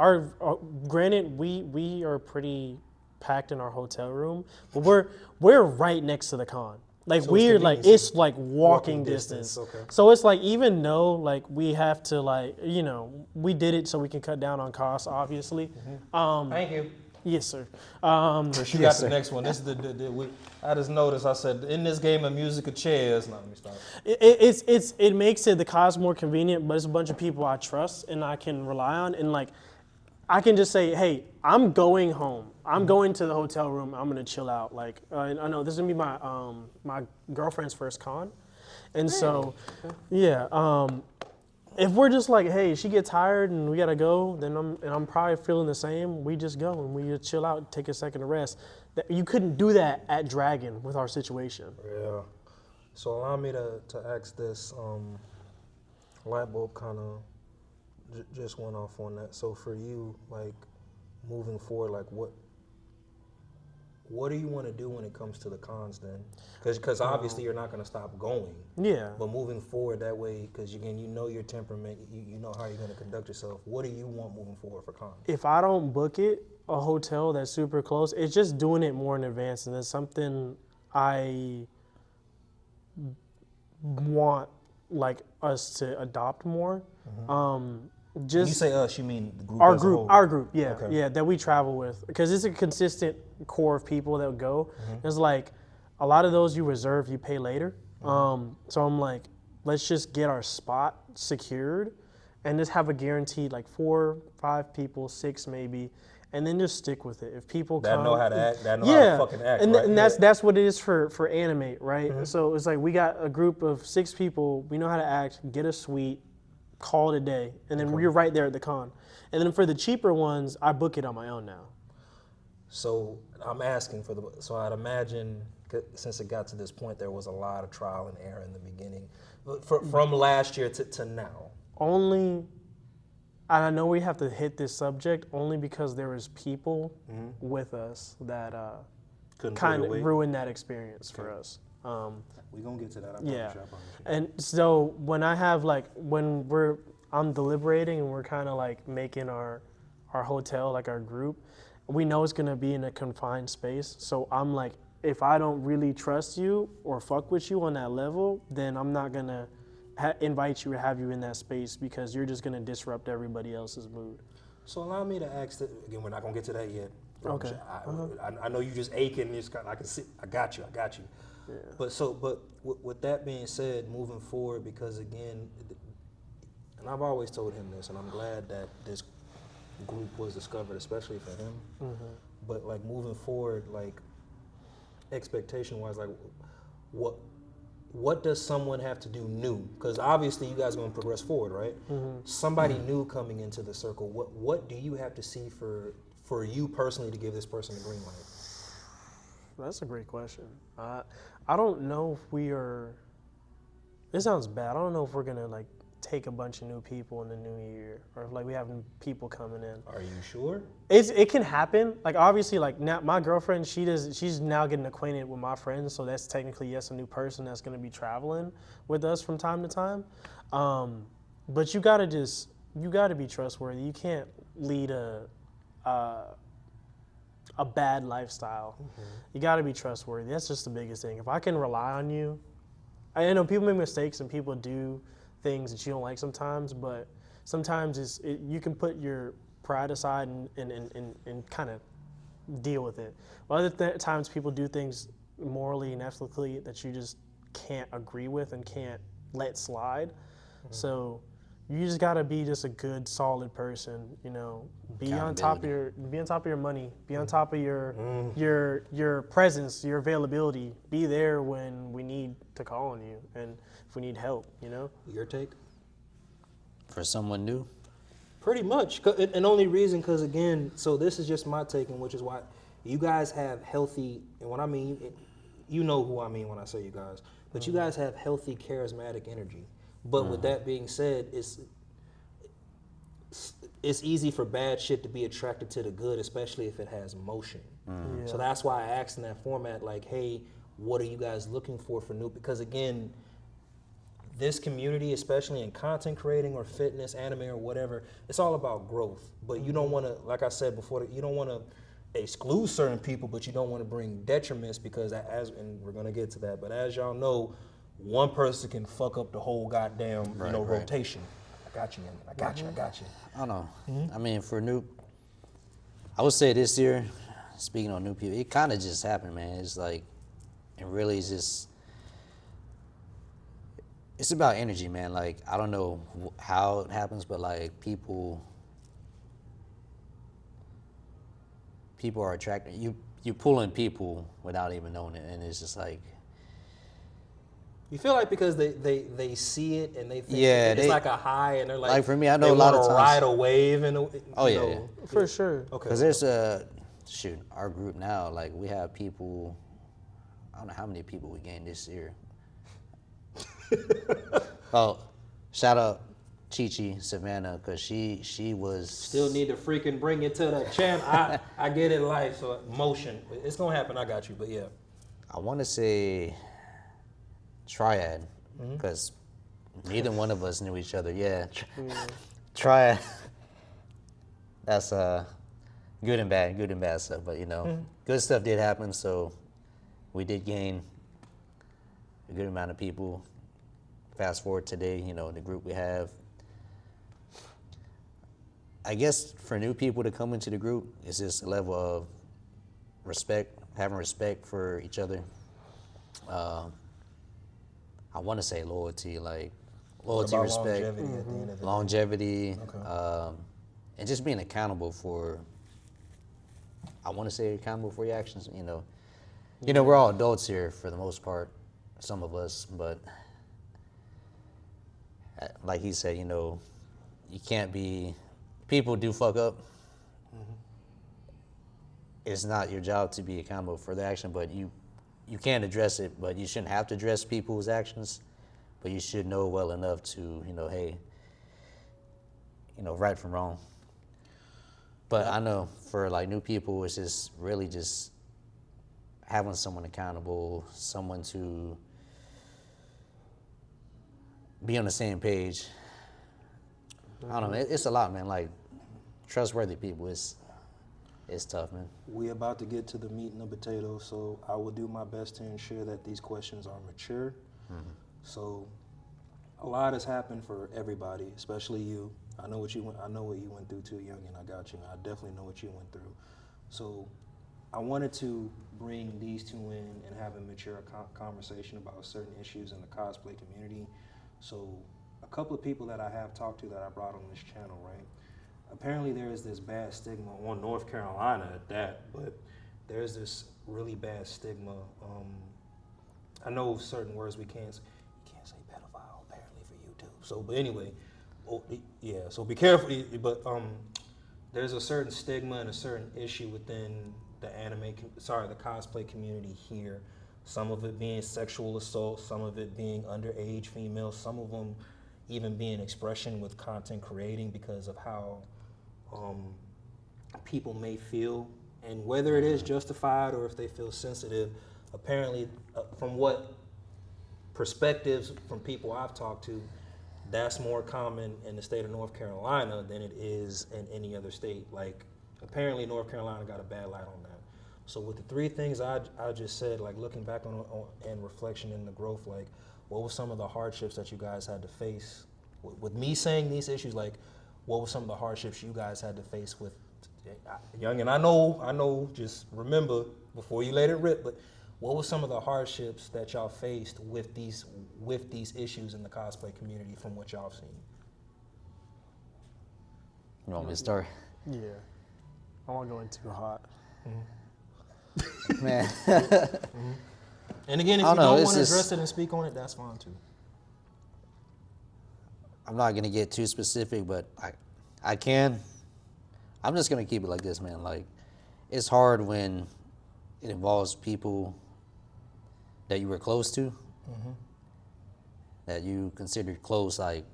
Granted, we are pretty packed in our hotel room, but we're right next to the con. Like So we're it's like convenient. it's like walking distance. Okay. So it's like even though like we have to like we did it so we can cut down on costs, obviously. Thank you. Yes, sir. She got the next one. This is I just noticed. I said in this game of music of chairs. No, let me stop. It makes the cost more convenient, but it's a bunch of people I trust and I can rely on, and like I can just say, hey, I'm going home. I'm going to the hotel room. I'm gonna chill out. Like I know this is gonna be my my girlfriend's first con, and so yeah. If we're just like, hey, she gets tired and we gotta go, then I'm probably feeling the same. We just go and we just chill out, take a second to rest. You couldn't do that at Dragon with our situation. Yeah. So allow me to ask this. Light bulb kind of just went off on that. So for you, like moving forward, like what do you want to do when it comes to the cons then? Because obviously you're not going to stop going. Yeah. But moving forward that way, because again, you know your temperament, you know how you're going to conduct yourself. What do you want moving forward for cons? If I don't book it, a hotel that's super close, it's just doing it more in advance, and it's something I want like us to adopt more. Just You say us, you mean the group our as a group, whole? our group, yeah, Okay. yeah, that we travel with, because it's a consistent core of people that go. It's like a lot of those you reserve, you pay later. So I'm like, let's just get our spot secured, and just have a guaranteed like 4, 5 people, 6 maybe, and then just stick with it. If people That come, know how to act. That know how to fucking act. and, right? and that's what it is for Animate, right? So it's like we got a group of 6 people. We know how to act. Get a suite. Call it a day, and then you're right there at the con. And then for the cheaper ones, I book it on my own now. So I'm asking for so I'd imagine, since it got to this point, there was a lot of trial and error in the beginning. From last year to now. Only, and I know we have to hit this subject only because there was people with us that Couldn't kind pull of your weight. ruined that experience for us. We're going to get to that. I Yeah. promise you. And so when I have like, I'm deliberating and we're kind of like making our hotel, like our group, we know it's going to be in a confined space. So I'm like, if I don't really trust you or fuck with you on that level, then I'm not going to invite you or have you in that space, because you're just going to disrupt everybody else's mood. So allow me to ask that again. We're not gonna get to that yet. Okay. I know you just aching. I can see. I got you. Yeah. But with that being said, moving forward, because again, and I've always told him this, and I'm glad that this group was discovered, especially for him. But like moving forward, like expectation-wise, like what does someone have to do new? Because obviously you guys are going to progress forward, right? Somebody new coming into the circle, what do you have to see for you personally to give this person a green light? That's a great question. I don't know if we are, it sounds bad, I don't know if we're going to like take a bunch of new people in the new year, or if like we have people coming in. Are you sure? It can happen. Like obviously, like now my girlfriend, she's now getting acquainted with my friends, so that's technically a new person that's going to be traveling with us from time to time. But you gotta be trustworthy. You can't lead a bad lifestyle. You gotta be trustworthy. That's just the biggest thing. If I can rely on you, I know people make mistakes and people do things that you don't like sometimes, but sometimes you can put your pride aside and kind of deal with it. But other times people do things morally and ethically that you just can't agree with and can't let slide. So you just gotta be just a good, solid person. You know, be on top of your money. Be on top of your presence, your availability. Be there when we need to call on you, and if we need help. You know. Your take? For someone new, Pretty much, and only reason because again, so this is just my take, and which is why you guys have healthy, and when I mean, you know who I mean when I say you guys, but you guys have healthy, charismatic energy. But with that being said, it's easy for bad shit to be attracted to the good, especially if it has motion. Yeah. So that's why I asked in that format, like, hey, what are you guys looking for new? Because again, this community, especially in content creating or fitness, anime or whatever, it's all about growth. But you don't want to, like I said before, you don't want to exclude certain people, but you don't want to bring detriments because and we're gonna get to that. But as y'all know, one person can fuck up the whole goddamn rotation. I got you, man. I got you. I don't know. I mean, for new, I would say this year, speaking on new people, it kind of just happened, man. It's like, it really is just. It's about energy, man. Like, I don't know how it happens, but like people are attracted. You pull in people without even knowing it, and it's just like. You feel like because they see it and they think it's like a high, and they're like for me, I know a lot of times ride a wave and yeah, for sure. Okay. Because there's our group now, like we have people. I don't know how many people we gained this year. Oh, shout out Chi-Chi Savannah, because she was still need to freaking bring it to the champ. I get it, life, so motion. It's gonna happen. I got you, but yeah. I want to say Triad, because neither one of us knew each other. Yeah, Triad. That's good and bad stuff. But good stuff did happen. So we did gain a good amount of people. Fast forward today, the group we have. I guess for new people to come into the group, it's just a level of respect, having respect for each other. I want to say loyalty, like loyalty, respect, longevity at the end of the day? longevity, Okay. and just being accountable for. I want to say accountable for your actions. We're all adults here for the most part, some of us, but. Like he said, you can't be. People do fuck up. It's not your job to be accountable for the action, but you can address it. But you shouldn't have to address people's actions. But you should know well enough to, hey, right from wrong. But I know for like new people, it's just really just having someone accountable, someone to. Be on the same page. I don't know. It's a lot, man. Like trustworthy people, it's tough, man. We about to get to the meat and the potatoes, so I will do my best to ensure that these questions are mature. So, a lot has happened for everybody, especially you. I know what you went through too, young, and I got you. I definitely know what you went through. So, I wanted to bring these two in and have a mature conversation about certain issues in the cosplay community. So a couple of people that I have talked to that I brought on this channel, right? Apparently there is this bad stigma on North Carolina at that, but there's this really bad stigma. I know certain words you can't say pedophile apparently for YouTube. So, but anyway, yeah, so be careful. But there's a certain stigma and a certain issue within the the cosplay community here. Some of it being sexual assault, some of it being underage females, some of them even being expression with content creating because of how people may feel, and whether it is justified or if they feel sensitive. Apparently, from what perspectives from people I've talked to, that's more common in the state of North Carolina than it is in any other state. Like, apparently North Carolina got a bad light on that. So with the three things I just said, like looking back on and reflection in the growth, like what were some of the hardships that you guys had to face? With me saying these issues, like what were some of the hardships you guys had to face with young? And I know, just remember before you let it rip, but what were some of the hardships that y'all faced with these issues in the cosplay community from what y'all have seen? You want me to start? Yeah. I won't go in too hot. Man. And again, if I you don't know, don't it's want to just- address it and speak on it, that's fine too. I'm not gonna get too specific, but I can. I'm just gonna keep it like this, man. Like, it's hard when it involves people that you were close to, that you considered close, like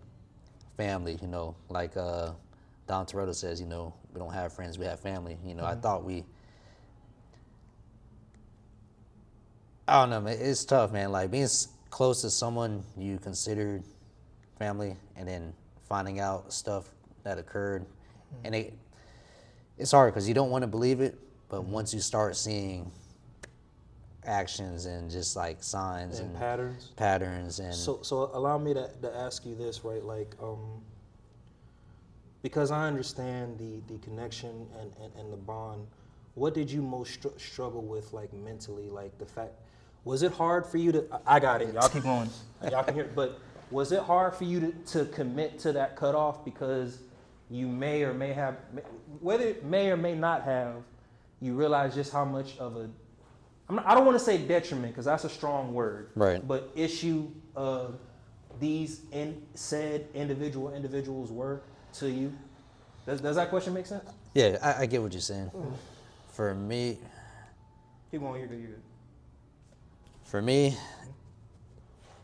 family. You know, like Don Toretto says, you know, we don't have friends, we have family. You know, I thought I don't know, man. It's tough, man. Like being close to someone you considered family, and then finding out stuff that occurred, and it's hard because you don't want to believe it, but once you start seeing actions and just like signs And and patterns. and So allow me to ask you this, right? Like, because I understand the connection and the bond. What did you most struggle with, like mentally? Like the fact, was it hard for you to? I got it. Y'all keep going. Y'all can hear. But was it hard for you to commit to that cutoff because you may or may have, whether it may or may not have, you realize just how much of a, I don't want to say detriment because that's a strong word. Right. But issue these said individuals were to you. Does that question make sense? yeah, I get what you're saying. For me, Keep going. You're good. For me,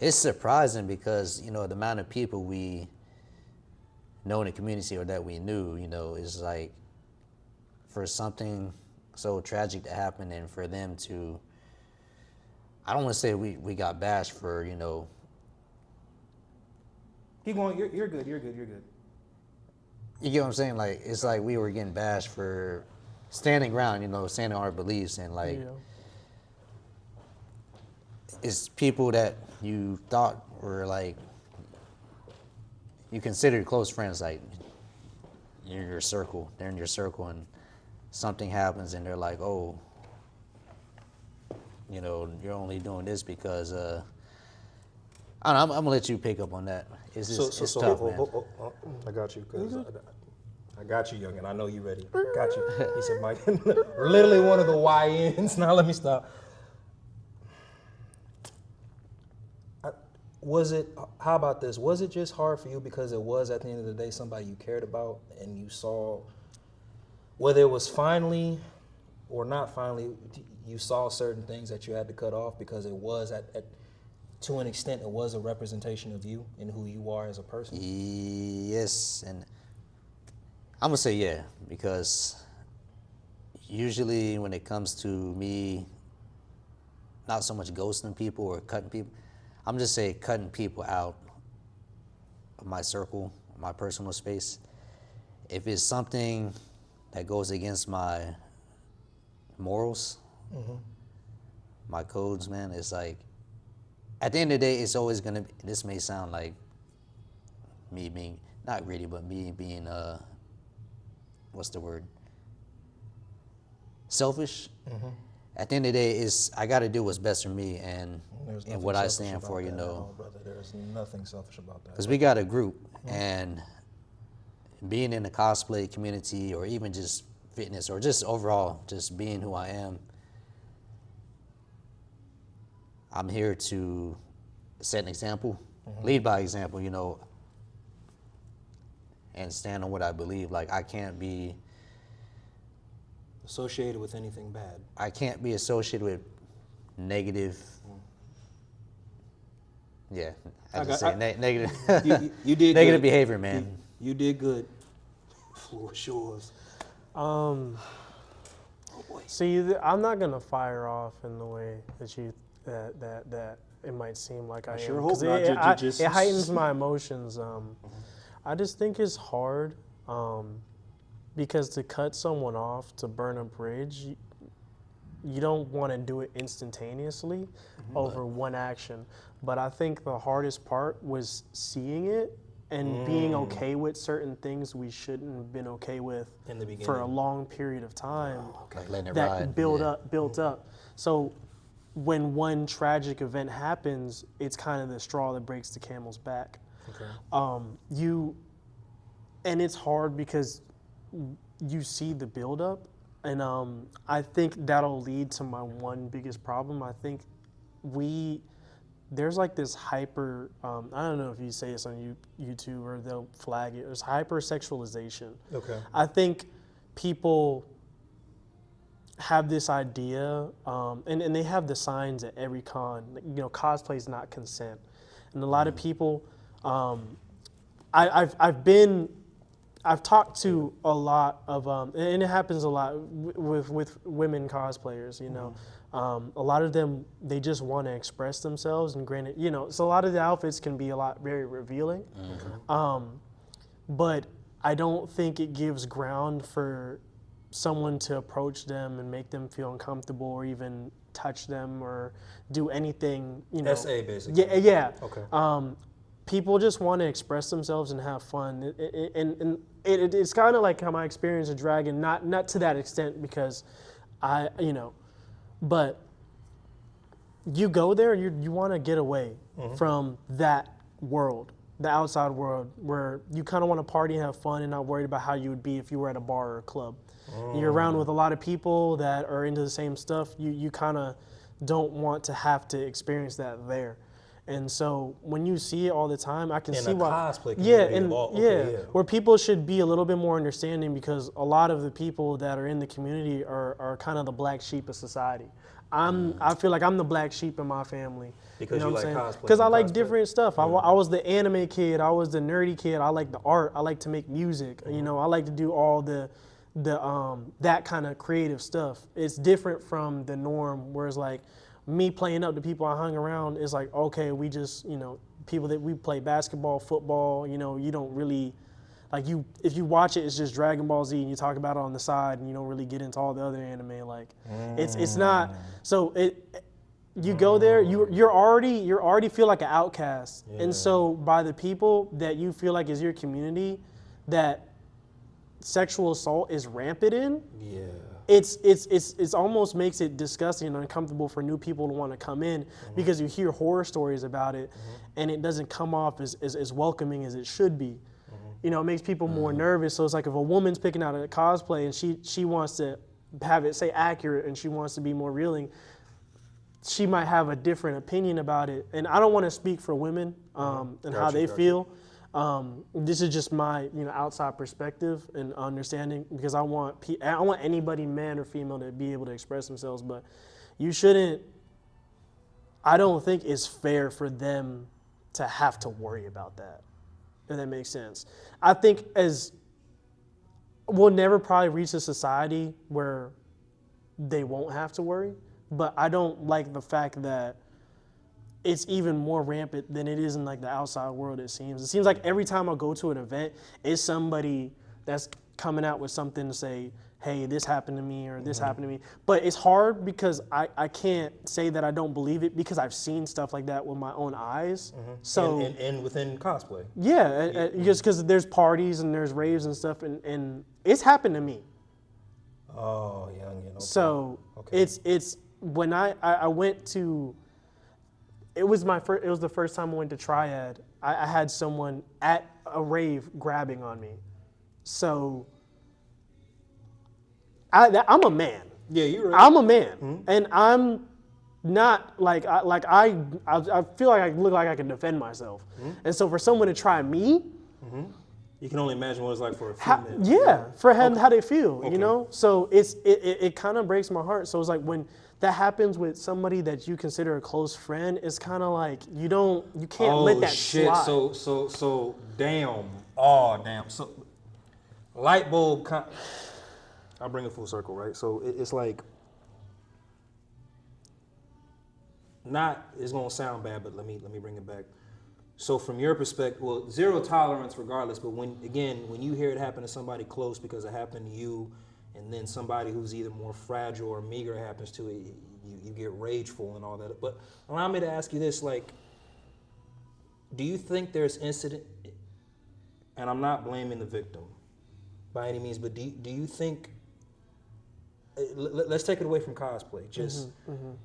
it's surprising because, you know, the amount of people we know in the community or that we knew, you know, is like for something so tragic to happen and for them to, I don't want to say we got bashed for, you know. Keep going. You're good. You get what I'm saying? Like, it's like we were getting bashed for standing ground, you know, standing on our beliefs and like, Yeah. it's people that you thought were like, you considered close friends, like you're in your circle, they're in your circle, and something happens and they're like, oh, you know, you're only doing this because, I don't know, I'm gonna let you pick up on that. It's just, it's tough, man. I got you, cause I got you, young, and I know you ready. Got you. He said, Mike, literally one of the YNs. Now let me stop. How about this? Was it just hard for you because it was at the end of the day somebody you cared about and you saw, whether it was finally or not finally, you saw certain things that you had to cut off because it was to an extent, it was a representation of you and who you are as a person? Yes, and I'm gonna say yeah, because usually when it comes to me, not so much ghosting people or cutting people, I'm just saying cutting people out of my circle, my personal space. If it's something that goes against my morals, my codes, man, it's like, at the end of the day, it's always gonna be, this may sound like me being, not greedy, but me being, what's the word? Selfish. At the end of the day, I gotta do what's best for me and what I stand for, you know. Brother, there's nothing selfish about that. Because we got a group, and being in the cosplay community or even just fitness or just overall, just being who I am, I'm here to set an example, lead by example, you know, and stand on what I believe. Like, I can't be associated with anything bad. I can't be associated with negative. Yeah, I just say negative. You did negative good. behavior, man. You did good. Floor is yours. See, I'm not gonna fire off in the way that it might seem like I am. sure hope 'Cause not. it heightens my emotions. I just think it's hard because to cut someone off, to burn a bridge, you don't want to do it instantaneously over one action. But I think the hardest part was seeing it and being okay with certain things we shouldn't have been okay with In the beginning. for a long period of time. Like letting it That ride. built up. So when one tragic event happens, it's kind of the straw that breaks the camel's back. Okay. And it's hard because you see the buildup, and I think that'll lead to my one biggest problem. I think there's like this hyper, I don't know if you say this on YouTube or they'll flag it, there's hypersexualization. Okay. I think people have this idea, and they have the signs at every con, cosplay is not consent. And a lot of people, I've talked to a lot of, and it happens a lot with women cosplayers, a lot of them, they just want to express themselves, and granted, so a lot of the outfits can be very revealing. But I don't think it gives ground for someone to approach them and make them feel uncomfortable or even touch them or do anything, SA basically. Yeah. Okay. People just want to express themselves and have fun. It's kind of like how my experience of Dragon, not to that extent because but you go there and you want to get away from that world, the outside world, where you kind of want to party and have fun and not worried about how you would be if you were at a bar or a club. You're around with a lot of people that are into the same stuff. You kind of don't want to have to experience that there. And so when you see it all the time, I can see why. Cosplay community where people should be a little bit more understanding, because a lot of the people that are in the community are kind of the black sheep of society. I feel like I'm the black sheep in my family. Because you like cosplay. Because I like different stuff. I was the anime kid. I was the nerdy kid. I like the art. I like to make music. I like to do all the that kind of creative stuff. It's different from the norm, where it's like me playing up the people I hung around is like, okay, we just, people that we play basketball, football, you don't really, like if you watch it, it's just Dragon Ball Z and you talk about it on the side and you don't really get into all the other anime. Like it's not, so you go there, you're already feel like an outcast. Yeah. And so by the people that you feel like is your community, that sexual assault is rampant in, it's almost makes it disgusting and uncomfortable for new people to want to come in, because you hear horror stories about it and it doesn't come off as welcoming as it should be. It makes people more nervous. So it's like if a woman's picking out a cosplay and she wants to have it say accurate and she wants to be more revealing, she might have a different opinion about it. And I don't want to speak for women and how they feel. This is just my outside perspective and understanding, because I want anybody, man or female, to be able to express themselves. But you shouldn't. I don't think it's fair for them to have to worry about that. If that makes sense. I think we'll never probably reach a society where they won't have to worry. But I don't like the fact that it's even more rampant than it is in like the outside world. It seems like every time I go to an event, it's somebody that's coming out with something to say, hey, this happened to me or this happened to me. But it's hard because I can't say that I don't believe it, because I've seen stuff like that with my own eyes. So and within cosplay. Yeah, just because there's parties and there's raves and stuff, and it's happened to me. Oh, young. Okay. So it's when I went to. It was the first time I went to Triad. I had someone at a rave grabbing on me. So I'm a man. Yeah, you're right. I'm a man, and I'm not like I feel like I look like I can defend myself. And so for someone to try me, you can only imagine what it's like for a female. How they feel, So it kind of breaks my heart. So it's like when that happens with somebody that you consider a close friend, it's kind of like you can't let that slide. So damn. Oh damn. So light bulb. I'll bring it full circle, right? So it's like, it's gonna sound bad, but let me bring it back. So from your perspective, well, zero tolerance regardless, but when you hear it happen to somebody close because it happened to you, and then somebody who's either more fragile or meager happens to it, you get rageful and all that. But allow me to ask you this, like, do you think there's incident, and I'm not blaming the victim by any means, but do you think, let's take it away from cosplay, just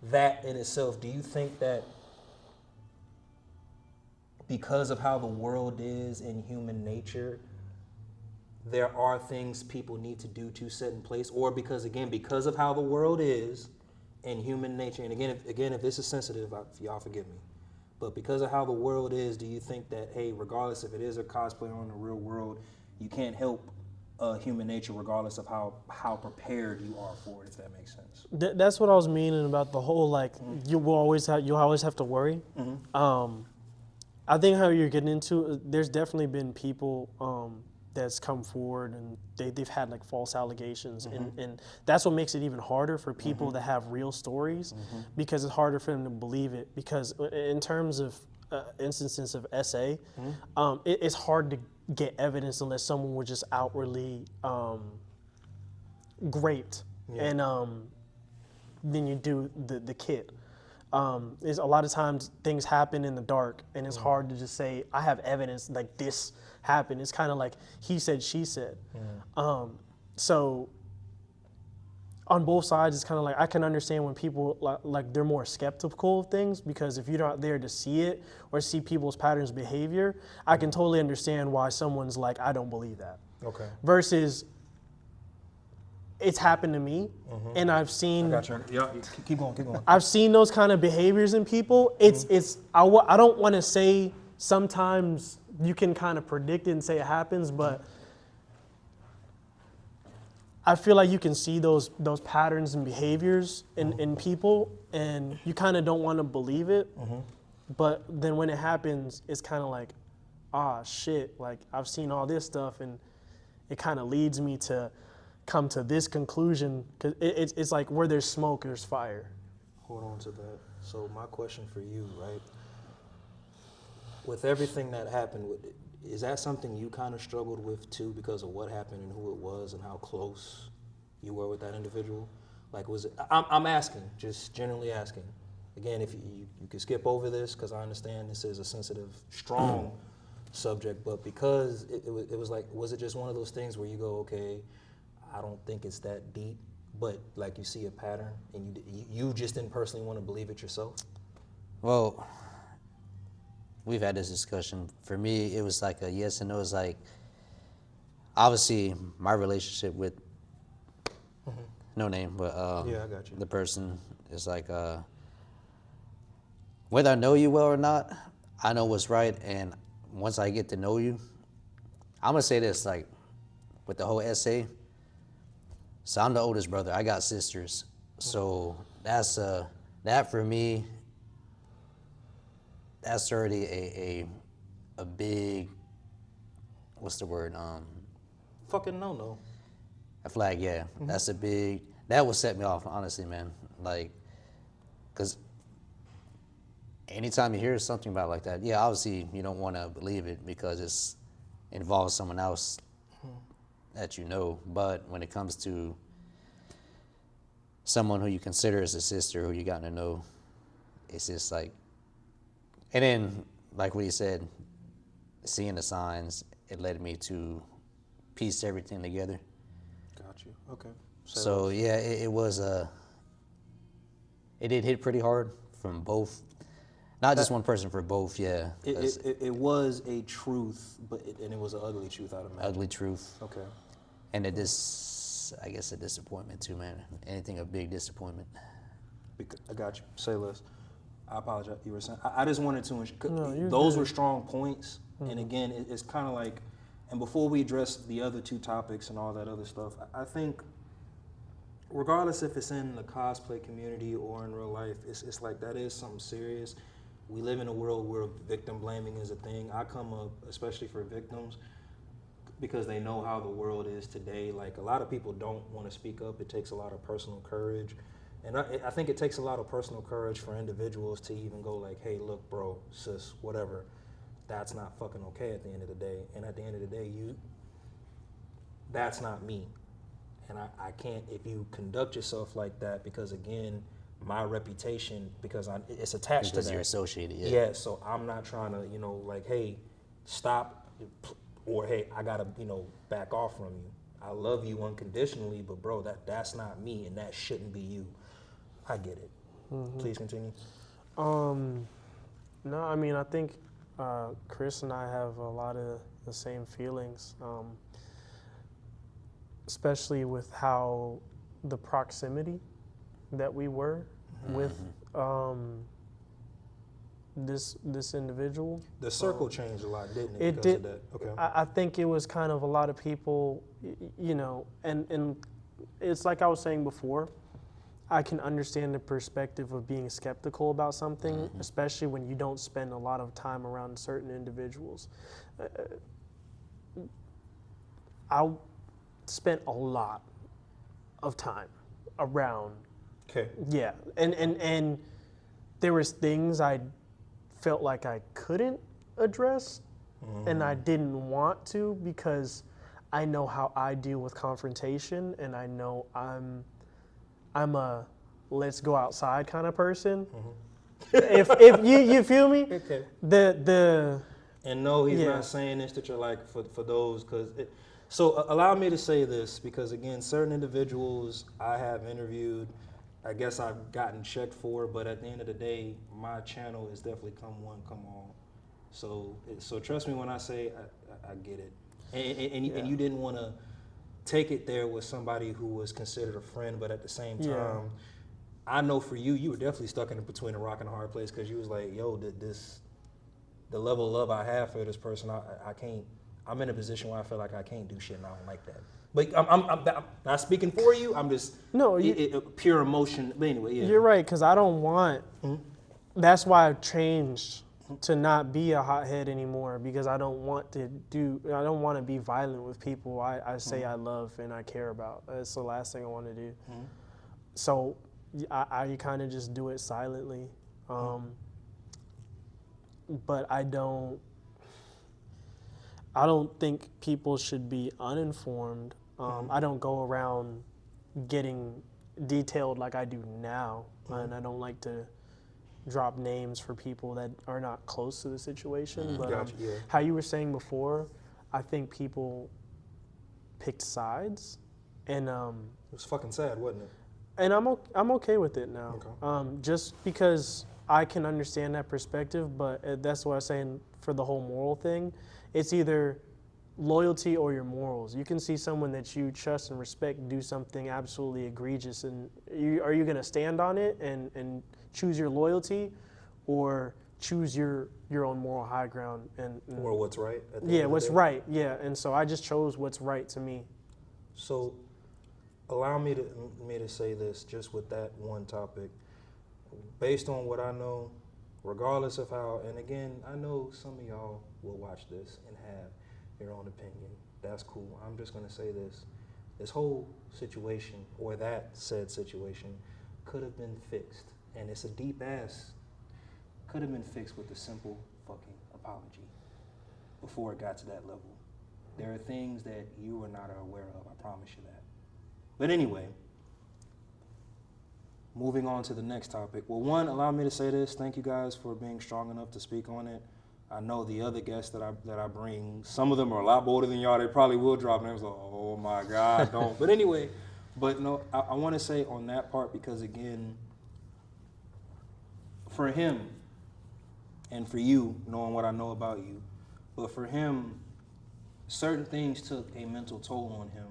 that in itself, do you think that because of how the world is in human nature, there are things people need to do to set in place, or because of how the world is and human nature. And again, if this is sensitive, y'all forgive me. But because of how the world is, do you think that, hey, regardless if it is a cosplay or in the real world, you can't help human nature regardless of how prepared you are for it, if that makes sense? That's what I was meaning about the whole, like, you always have to worry. I think how you're getting into, there's definitely been people that's come forward and they've had like false allegations, and that's what makes it even harder for people that have real stories, because it's harder for them to believe it, because in terms of instances of SA, it's hard to get evidence unless someone was just outwardly great, and then you do the kit. Is a lot of times things happen in the dark, and it's hard to just say, I have evidence like this happened. It's kind of like he said, she said. So on both sides, it's kind of like, I can understand when people like they're more skeptical of things, because if you're not there to see it or see people's patterns of behavior, I can totally understand why someone's like, I don't believe that. Okay. Versus, it's happened to me, and I've seen. I got you. Yeah, keep going. I've seen those kind of behaviors in people. I don't want to say sometimes you can kind of predict it and say it happens, but I feel like you can see those patterns and behaviors in people, and you kind of don't want to believe it. But then when it happens, it's kind of like, shit, like I've seen all this stuff, and it kind of leads me to come to this conclusion, because it's like where there's smoke, there's fire. Hold on to that. So my question for you, right? With everything that happened, is that something you kind of struggled with too, because of what happened and who it was and how close you were with that individual? Like, was it? I'm asking, just generally asking. Again, if you could skip over this, because I understand this is a sensitive, strong subject, but because it was like, was it just one of those things where you go, okay, I don't think it's that deep, but like you see a pattern and you just didn't personally want to believe it yourself? Well, we've had this discussion. For me, it was like a yes and no. It's like, obviously, my relationship with no name, but Yeah, I got you. the person is like, whether I know you well or not, I know what's right, and once I get to know you, I'm gonna say this, like, with the whole essay. So I'm the oldest brother. I got sisters. So that's that for me. That's already a big, what's the word? Fucking no. A flag. Yeah, that's a big. That would set me off, honestly, man. Like, cause anytime you hear something about like that, yeah, obviously you don't want to believe it because it involves someone else that you know. But when it comes to someone who you consider as a sister, who you gotten to know, it's just like, and then like what he said, seeing the signs, it led me to piece everything together. Got you. Okay. So yeah, it was it did hit pretty hard from both, not just one person, for both. Yeah, it was a truth, and it was an ugly truth, I'd imagine. ugly truth. Okay. And I guess a disappointment too, man. Anything a big disappointment. I got you. Say less. I apologize. You were saying. I just wanted to. No, those good. were strong points, and again, it's kind of like. And before we address the other two topics and all that other stuff, I think, regardless if it's in the cosplay community or in real life, it's like that is something serious. We live in a world where victim blaming is a thing. I come up, especially for victims, because they know how the world is today. Like, a lot of people don't want to speak up. It takes a lot of personal courage. And I think it takes a lot of personal courage for individuals to even go like, hey, look, bro, sis, whatever. That's not fucking okay at the end of the day. And at the end of the day, that's not me. And I can't, if you conduct yourself like that, because again, my reputation, because it's attached to that. Because you're associated, yeah. Yeah, so I'm not trying to, like, hey, stop, or hey, I gotta, back off from you. I love you unconditionally, but bro, that's not me, and that shouldn't be you. I get it. Please continue. No, I mean, I think Chris and I have a lot of the same feelings. especially with how the proximity that we were with this individual. The circle changed a lot, didn't it? It because did. Of that? Okay. I think it was kind of a lot of people, you know, and it's like I was saying before, I can understand the perspective of being skeptical about something, especially when you don't spend a lot of time around certain individuals. I spent a lot of time around. Okay. Yeah, and there was things I felt like I couldn't address, and I didn't want to because I know how I deal with confrontation, and I know I'm a let's go outside kind of person. if you feel me, Okay. the And no, he's Yeah. not saying this that you're like for those because. So allow me to say this because again, certain individuals I have interviewed, I guess I've gotten checked for, but at the end of the day, my channel is definitely come one, come all. So trust me when I say I get it, and you didn't want to take it there with somebody who was considered a friend, but at the same time, Yeah. I know for you, you were definitely stuck in between a rock and a hard place because you was like, yo, the level of love I have for this person, I can't. I'm in a position where I feel like I can't do shit, and I don't like that. But I'm not speaking for you. I'm just pure emotion. But anyway, yeah. You're right, because I don't want. That's why I've changed to not be a hothead anymore because I don't want to be violent with people I say I love and I care about. That's the last thing I want to do. So I kind of just do it silently. But I don't think people should be uninformed. I don't go around getting detailed like I do now, and I don't like to drop names for people that are not close to the situation. But Gotcha, yeah. how you were saying before, I think people picked sides, and It was fucking sad, wasn't it? and I'm okay with it now. Okay. Just because I can understand that perspective, but that's what I'm saying for the whole moral thing. It's either loyalty or your morals. You can see someone that you trust and respect do something absolutely egregious, and are you going to stand on it and choose your loyalty, or choose your own moral high ground and Or what's right. At the end yeah, of the what's day. right. Yeah, and so I just chose what's right to me. So, allow me to say this just with that one topic. Based on what I know, regardless of how, and again, I know some of y'all will watch this and have your own opinion. That's cool. I'm just going to say this. This whole situation, or that said situation, could have been fixed. And it's a deep ass, could have been fixed with a simple fucking apology before it got to that level. There are things that you are not aware of, I promise you that. But anyway, moving on to the next topic. Well, one, allow me to say this. Thank you guys for being strong enough to speak on it. I know the other guests that I bring, some of them are a lot bolder than y'all. They probably will drop names like, oh my God, don't. But anyway, no, I want to say on that part because again, for him and for you, knowing what I know about you, but for him, certain things took a mental toll on him.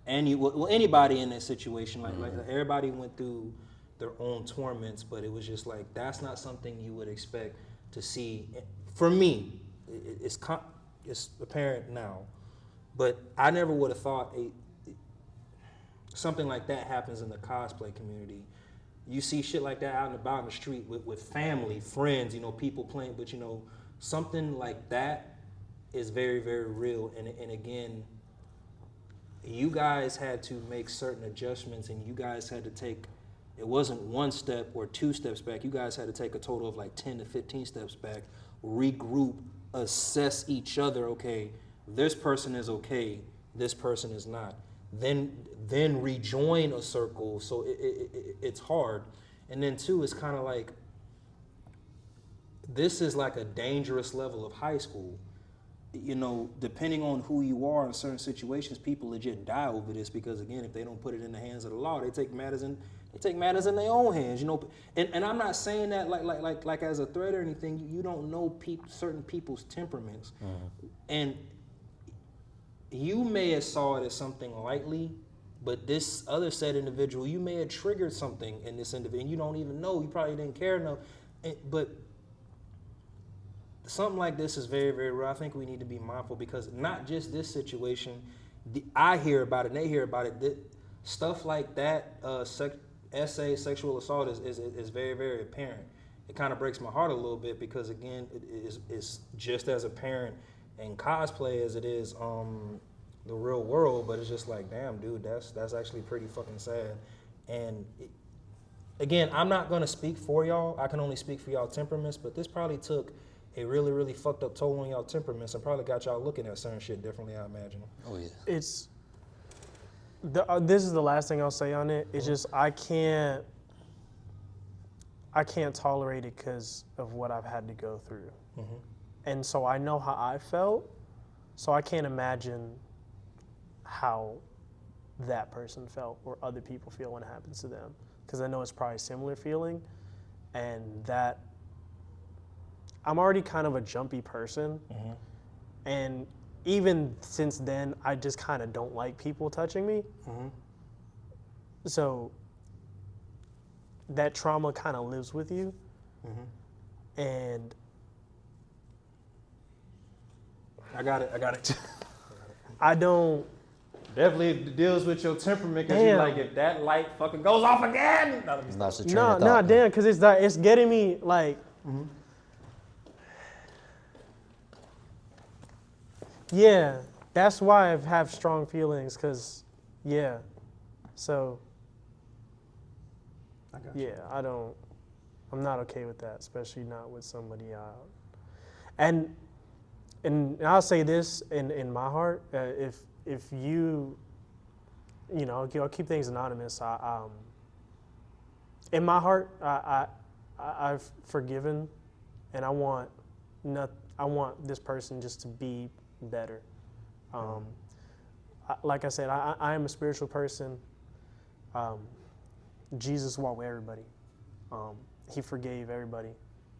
And anybody in that situation, like everybody went through their own torments, but it was just like, that's not something you would expect to see. For me, it's apparent now, but I never would have thought something like that happens in the cosplay community. You see shit like that out and about in the street with family, friends, people playing, but something like that is very, very real. And again, you guys had to make certain adjustments, and you guys had to take, it wasn't one step or two steps back. You guys had to take a total of like 10 to 15 steps back, regroup, assess each other. Okay, this person is okay, this person is not. Then rejoin a circle. So it's hard. And then two, it's kind of like, this is like a dangerous level of high school. Depending on who you are in certain situations, people legit die over this because, again, if they don't put it in the hands of the law, they take matters in their own hands. And I'm not saying that like as a threat or anything. You don't know certain people's temperaments, and you may have saw it as something lightly, but this other said individual, you may have triggered something in this individual, and you don't even know. You probably didn't care enough. But something like this is very, very real. I think we need to be mindful because not just this situation. I hear about it, and they hear about it. Stuff like that, sexual assault is very, very apparent. It kind of breaks my heart a little bit because, again, it's just as apparent in cosplay as it is the real world. But it's just like, damn, dude, that's actually pretty fucking sad. And again, I'm not gonna speak for y'all. I can only speak for y'all temperaments. But this probably took a really, really fucked up toll on y'all temperaments and probably got y'all looking at certain shit differently, I imagine. Oh yeah. It's this is the last thing I'll say on it. It's just I can't tolerate it because of what I've had to go through, and so I know how I felt. So I can't imagine how that person felt or other people feel when it happens to them, because I know it's probably a similar feeling, and that I'm already kind of a jumpy person, and even since then, I just kind of don't like people touching me. So that trauma kind of lives with you, and I got it. I don't. Definitely deals with your temperament because you're like, if that light fucking goes off again. No, damn, because it's getting me like. Yeah, that's why I have strong feelings, because, yeah. So, yeah, I'm not okay with that, especially not with somebody out. And I'll say this in my heart, if you know, I'll keep things anonymous. In my heart, I've forgiven, and I want this person just to be better. Like I said, I am a spiritual person. Jesus walked with everybody. He forgave everybody,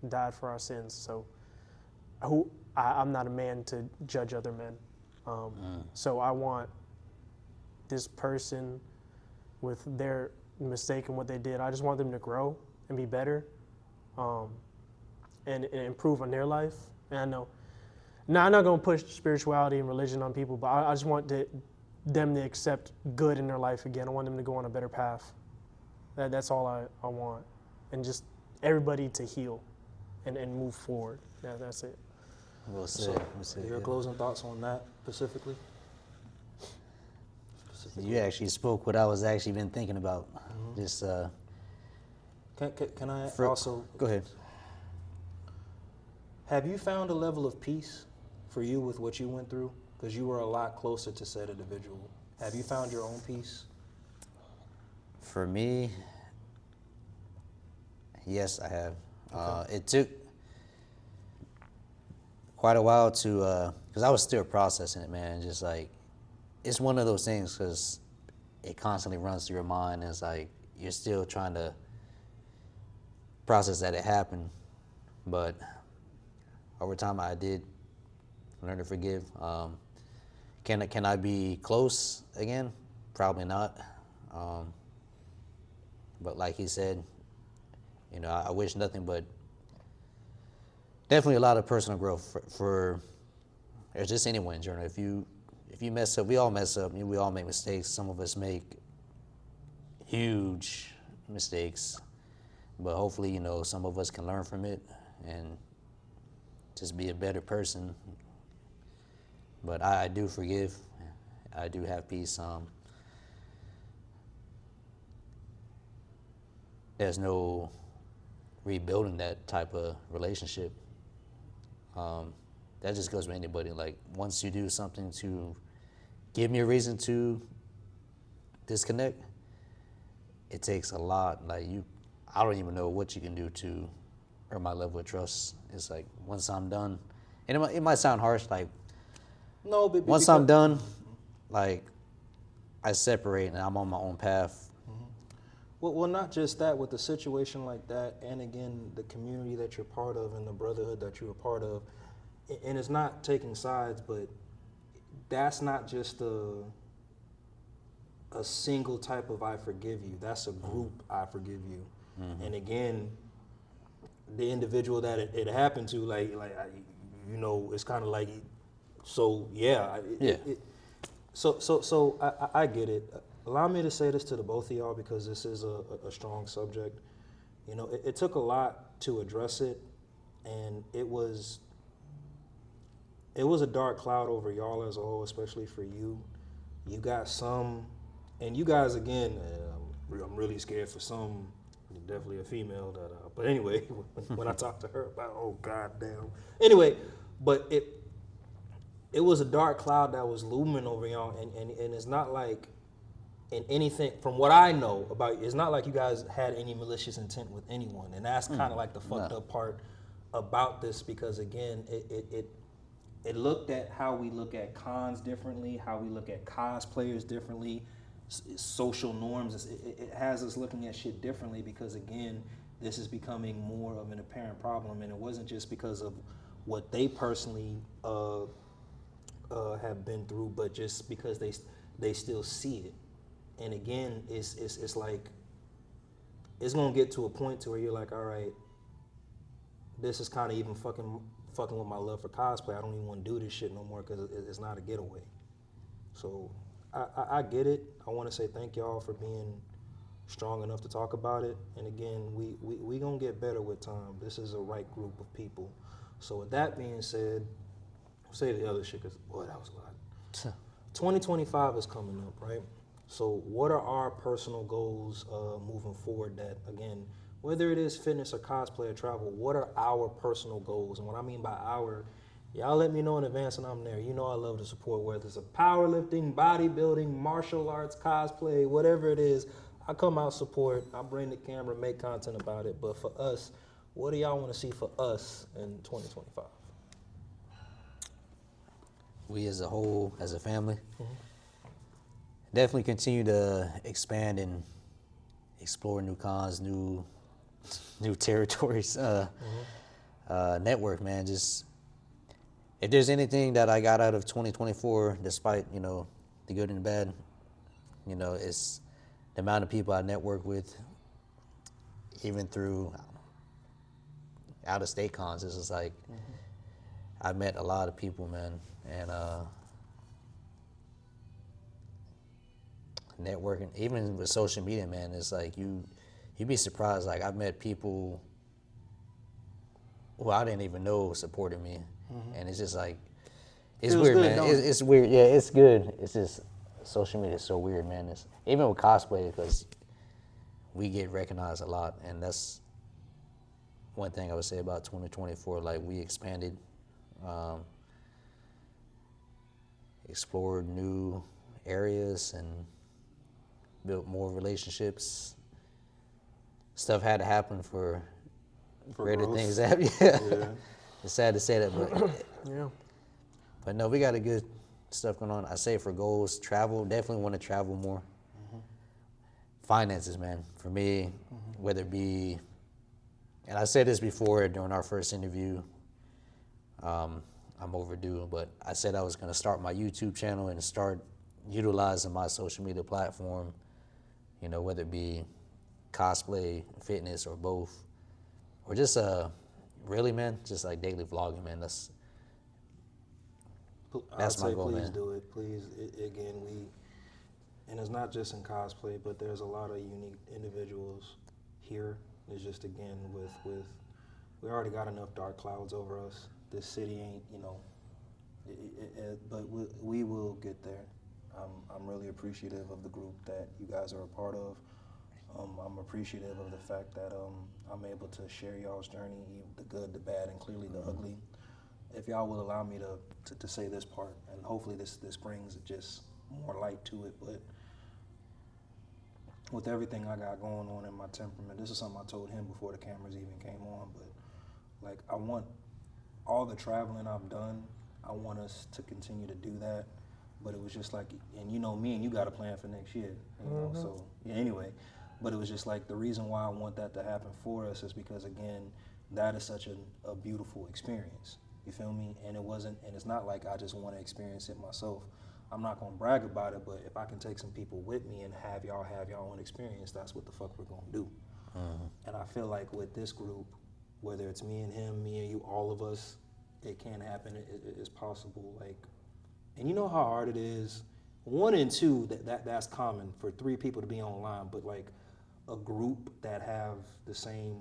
died for our sins. So I'm not a man to judge other men. So I want this person, with their mistake and what they did, I just want them to grow and be better, and improve on their life. And I know, now I'm not going to push spirituality and religion on people, but I just want them to accept good in their life again. I want them to go on a better path. That's all I want. And just everybody to heal and move forward. That's it. Well said. Your closing thoughts on that specifically? You actually spoke what I was actually been thinking about. Just Can I also go ahead. Have you found a level of peace for you with what you went through? Because you were a lot closer to said individual. Have you found your own peace? For me, yes, I have. Okay. It took quite a while to, because I was still processing it, man. Just like, it's one of those things because it constantly runs through your mind. And it's like you're still trying to process that it happened. But over time, I did learn to forgive. Can I be close again? Probably not. But like he said, you know, I wish nothing but definitely a lot of personal growth for or just anyone in general. If you mess up, we all mess up. We all make mistakes. Some of us make huge mistakes, but hopefully, you know, some of us can learn from it and just be a better person. But I do forgive. I do have peace. There's no rebuilding that type of relationship. That just goes with anybody. Like, once you do something to give me a reason to disconnect, it takes a lot. Like, I don't even know what you can do to earn my level of trust. It's like, once I'm done, and it might sound harsh, like, no, but once I'm done, like, I separate and I'm on my own path. Well, not just that, with a situation like that, and again, the community that you're part of and the brotherhood that you're a part of, and it's not taking sides, but that's not just a single type of I forgive you. That's a group I forgive you. And again, the individual that it happened to, it's kind of like, so yeah. So I get it. Allow me to say this to the both of y'all because this is a strong subject. You know, it took a lot to address it, and it was a dark cloud over y'all as a whole, especially for you. You got some, and you guys again. I'm really scared for some. Definitely a female that. But anyway, when I talked to her about, oh goddamn. Anyway, but it was a dark cloud that was looming over y'all, and it's not like, in anything from what I know about, it's not like you guys had any malicious intent with anyone, and that's kind of like the fucked up part about this, because again, it looked at how we look at cons differently, how we look at cosplayers differently, social norms. It has us looking at shit differently because again, this is becoming more of an apparent problem, and it wasn't just because of what they personally have been through, but just because they still see it. And again, it's like, it's gonna get to a point to where you're like, all right, this is kind of even fucking with my love for cosplay. I don't even want to do this shit no more because it's not a getaway. So I get it. I want to say thank y'all for being strong enough to talk about it. And again, we gonna get better with time. This is a right group of people. So with that being said, I'll say the other shit because boy, that was a lot. 2025 is coming up, right? So what are our personal goals moving forward that, again, whether it is fitness or cosplay or travel, what are our personal goals? And what I mean by our, y'all let me know in advance and I'm there. You know I love to support, whether it's a powerlifting, bodybuilding, martial arts, cosplay, whatever it is, I come out support, I bring the camera, make content about it. But for us, what do y'all want to see for us in 2025? We as a whole, as a family, definitely continue to expand and explore new cons, new territories. Network, man. Just if there's anything that I got out of 2024, despite the good and the bad, it's the amount of people I network with, even through out of state cons. It's just like I met a lot of people, man, and networking, even with social media, man, it's like you'd be surprised. Like I've met people who I didn't even know supported me, and it's just like it's weird, good, man. It's weird. Yeah, it's good. It's just social media is so weird, man. It's even with cosplay because we get recognized a lot, and that's one thing I would say about 2024. Like we expanded, explored new areas, and built more relationships. Stuff had to happen for greater growth. Things to happen. Yeah. It's sad to say that, but yeah. But no, we got a good stuff going on. I say for goals, travel, definitely want to travel more. Finances, man, for me, whether it be, and I said this before during our first interview, I'm overdue, but I said I was going to start my YouTube channel and start utilizing my social media platform, whether it be cosplay, fitness, or both, or just really, man, just like daily vlogging, man. That's my goal, man. Please do it, please. Again, and it's not just in cosplay, but there's a lot of unique individuals here. It's just again with we already got enough dark clouds over us. This city ain't, but we will get there. I'm really appreciative of the group that you guys are a part of. I'm appreciative of the fact that I'm able to share y'all's journey, the good, the bad, and clearly the ugly. If y'all will allow me to say this part, and hopefully this brings just more light to it, but with everything I got going on in my temperament, this is something I told him before the cameras even came on, but like I want all the traveling I've done, I want us to continue to do that. But it was just like, and me and you got a plan for next year, so yeah, anyway. But it was just like the reason why I want that to happen for us is because, again, that is such a beautiful experience. You feel me? And it's not like I just want to experience it myself. I'm not gonna brag about it, but if I can take some people with me and have y'all own experience, that's what the fuck we're gonna do. And I feel like with this group, whether it's me and him, me and you, all of us, it can happen. It's possible. Like, and you know how hard it is. 1 and 2, that's common for 3 people to be online, but like a group that have the same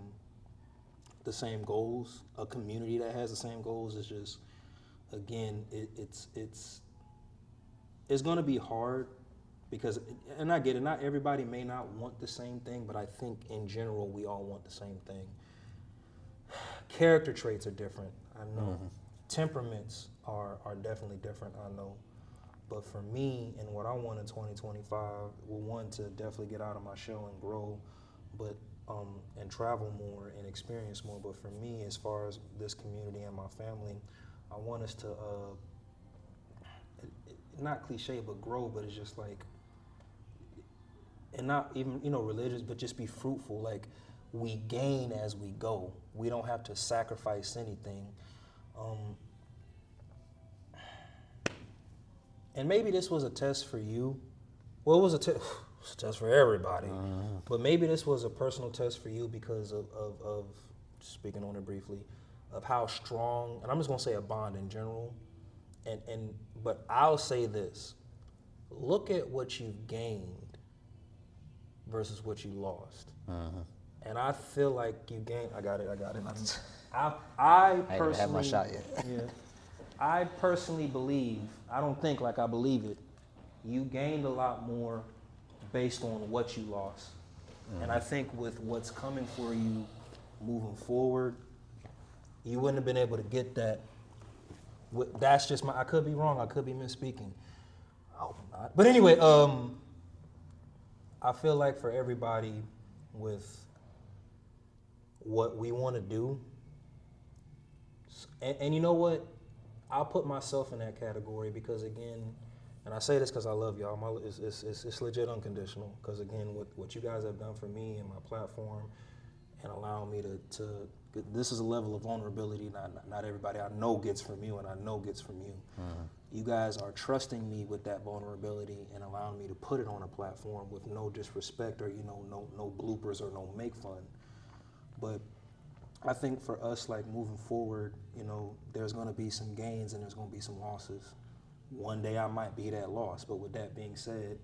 goals, a community that has the same goals is just, again, it's going to be hard because, and I get it, not everybody may not want the same thing, but I think in general we all want the same thing. Character traits are different, I know. Temperaments are definitely different, I know. But for me and what I want in 2025, well, one, to definitely get out of my shell and grow, but and travel more and experience more. But for me, as far as this community and my family, I want us to not cliche, but grow. But it's just like, and not even religious, but just be fruitful. Like, we gain as we go. We don't have to sacrifice anything. And maybe this was a test for you. Well, it was a test for everybody. But maybe this was a personal test for you because of speaking on it briefly, of how strong, and I'm just gonna say a bond in general. But I'll say this: look at what you've gained versus what you lost. And I feel like you gained. I got it. I personally, I ain't had my shot yet. Yeah. I personally believe, I don't think, like I believe it, you gained a lot more based on what you lost. And I think with what's coming for you moving forward, you wouldn't have been able to get that. That's just I could be wrong, I could be misspeaking. I hope I'm not. But anyway, I feel like for everybody with what we want to do, and you know what? I'll put myself in that category because, again, and I say this because I love y'all. It's legit unconditional because, again, what you guys have done for me and my platform and allowing me to this is a level of vulnerability not everybody I know gets from you, and I know gets from you. You guys are trusting me with that vulnerability and allowing me to put it on a platform with no disrespect or no bloopers or no make fun. But I think for us, like, moving forward, there's going to be some gains and there's going to be some losses. One day I might be that loss, but with that being said,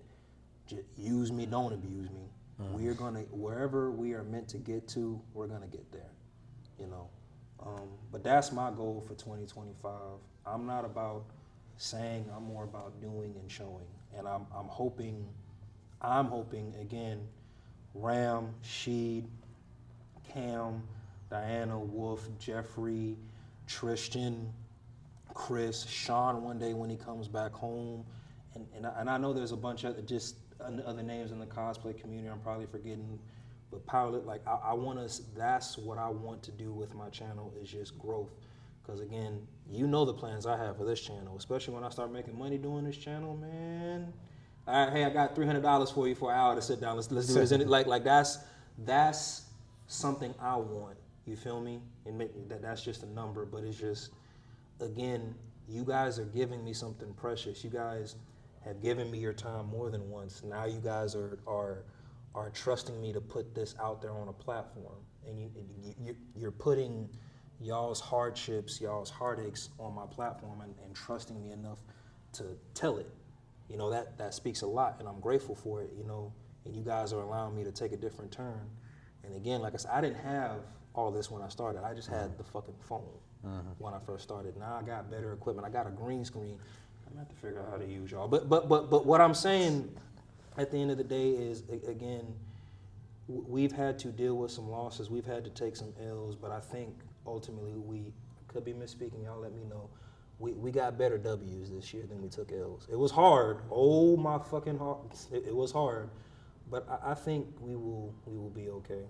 just use me, don't abuse me. We're going to, wherever we are meant to get to, we're going to get there, But that's my goal for 2025. I'm not about saying, I'm more about doing and showing. And I'm hoping, again, Ram, Sheed, Cam, Diana, Wolf, Jeffrey, Tristan, Chris, Sean one day when he comes back home. And I know there's a bunch of just other names in the cosplay community I'm probably forgetting. But Pilot, like, I want us, that's what I want to do with my channel, is just growth. Because, again, the plans I have for this channel, especially when I start making money doing this channel, man. All right, hey, I got $300 for you for an hour to sit down. Let's do this. Like that's something I want. You feel me? And that's just a number, but it's just, again, you guys are giving me something precious. You guys have given me your time more than once. Now you guys are trusting me to put this out there on a platform, and you're putting y'all's hardships, y'all's heartaches on my platform, and trusting me enough to tell it. That speaks a lot, and I'm grateful for it. And you guys are allowing me to take a different turn. And again, like I said, I didn't have all this when I started. I just had the fucking phone when I first started. Now I got better equipment. I got a green screen. I'm gonna have to figure out how to use y'all. But what I'm saying at the end of the day is, again, we've had to deal with some losses. We've had to take some L's. But I think ultimately we could be misspeaking. Y'all let me know. We got better W's this year than we took L's. It was hard. Oh my fucking heart. It was hard. But I think we will be okay.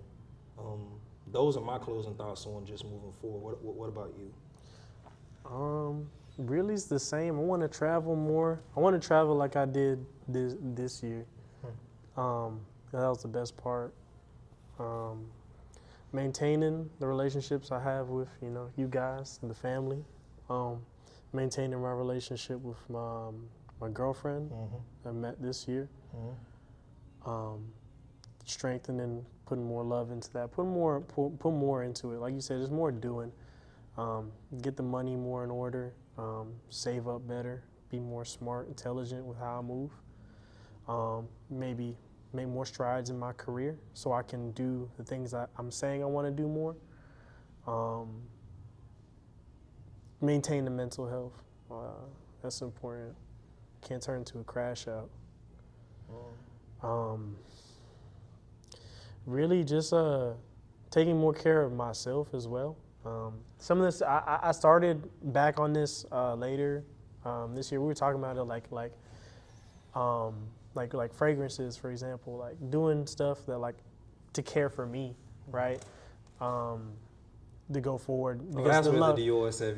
Those are my closing thoughts on just moving forward. What about you? Really, it's the same. I want to travel more. I want to travel like I did this year. That was the best part. Maintaining the relationships I have with you guys and the family. Maintaining my relationship with my girlfriend I met this year. Strengthening, putting more love into that, put more into it. Like you said, there's more doing. Get the money more in order, save up better, be more smart, intelligent with how I move. Maybe make more strides in my career so I can do the things I'm saying I want to do more. Maintain the mental health. That's important. Can't turn into a crash out. Really just taking more care of myself as well. Some of this, I started back on this later this year. We were talking about it like fragrances, for example, like doing stuff that like to care for me, right? To go forward. That's where the Dior said,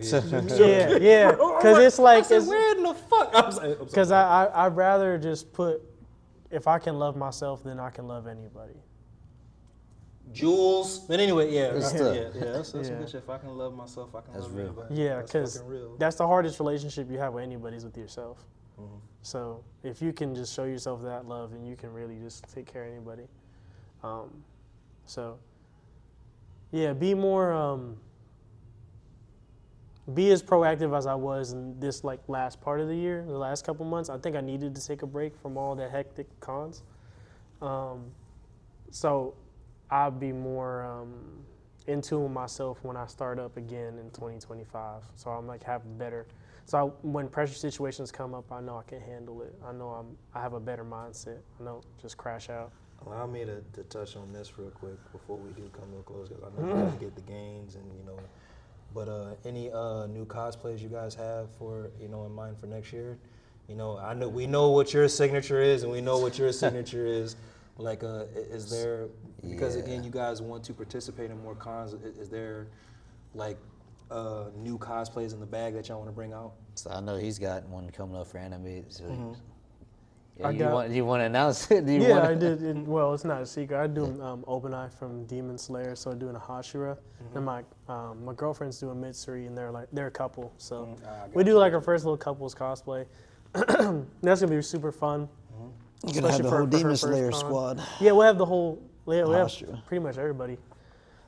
yeah, because it's like, where in the fuck? Because I'd rather just put, if I can love myself, then I can love anybody. Jewels. But anyway, Good stuff. That's some good shit. If I can love myself, I can love real. anybody. Yeah, because that's the hardest relationship you have with anybody is with yourself. So if you can just show yourself that love, then you can really just take care of anybody. So yeah, be more, be as proactive as I was in this like last part of the year, the last couple months. I think I needed to take a break from all the hectic cons. So I'll be more in tune with myself when I start up again in 2025. So I'm like have better. So when pressure situations come up, I know I can handle it. I know I have a better mindset. I don't just crash out. Allow me to touch on this real quick before we do come to a close, because I know you gotta get the games and But any new cosplays you guys have for in mind for next year? I know we know what your signature is, and we know what your signature is. Like, is there, because again, you guys want to participate in more cons, is there like new cosplays in the bag that y'all want to bring out? So I know he's got one coming up for anime. So I you want to announce it? I did. Well, it's not a secret. I do Open Eye from Demon Slayer, so doing a Hashira, and my girlfriend's doing Mitsuri, and they're a couple. So we do like our first little couples cosplay. That's gonna be super fun. You're gonna have the whole Demon Slayer squad. Yeah, we'll have the whole. We have pretty much everybody.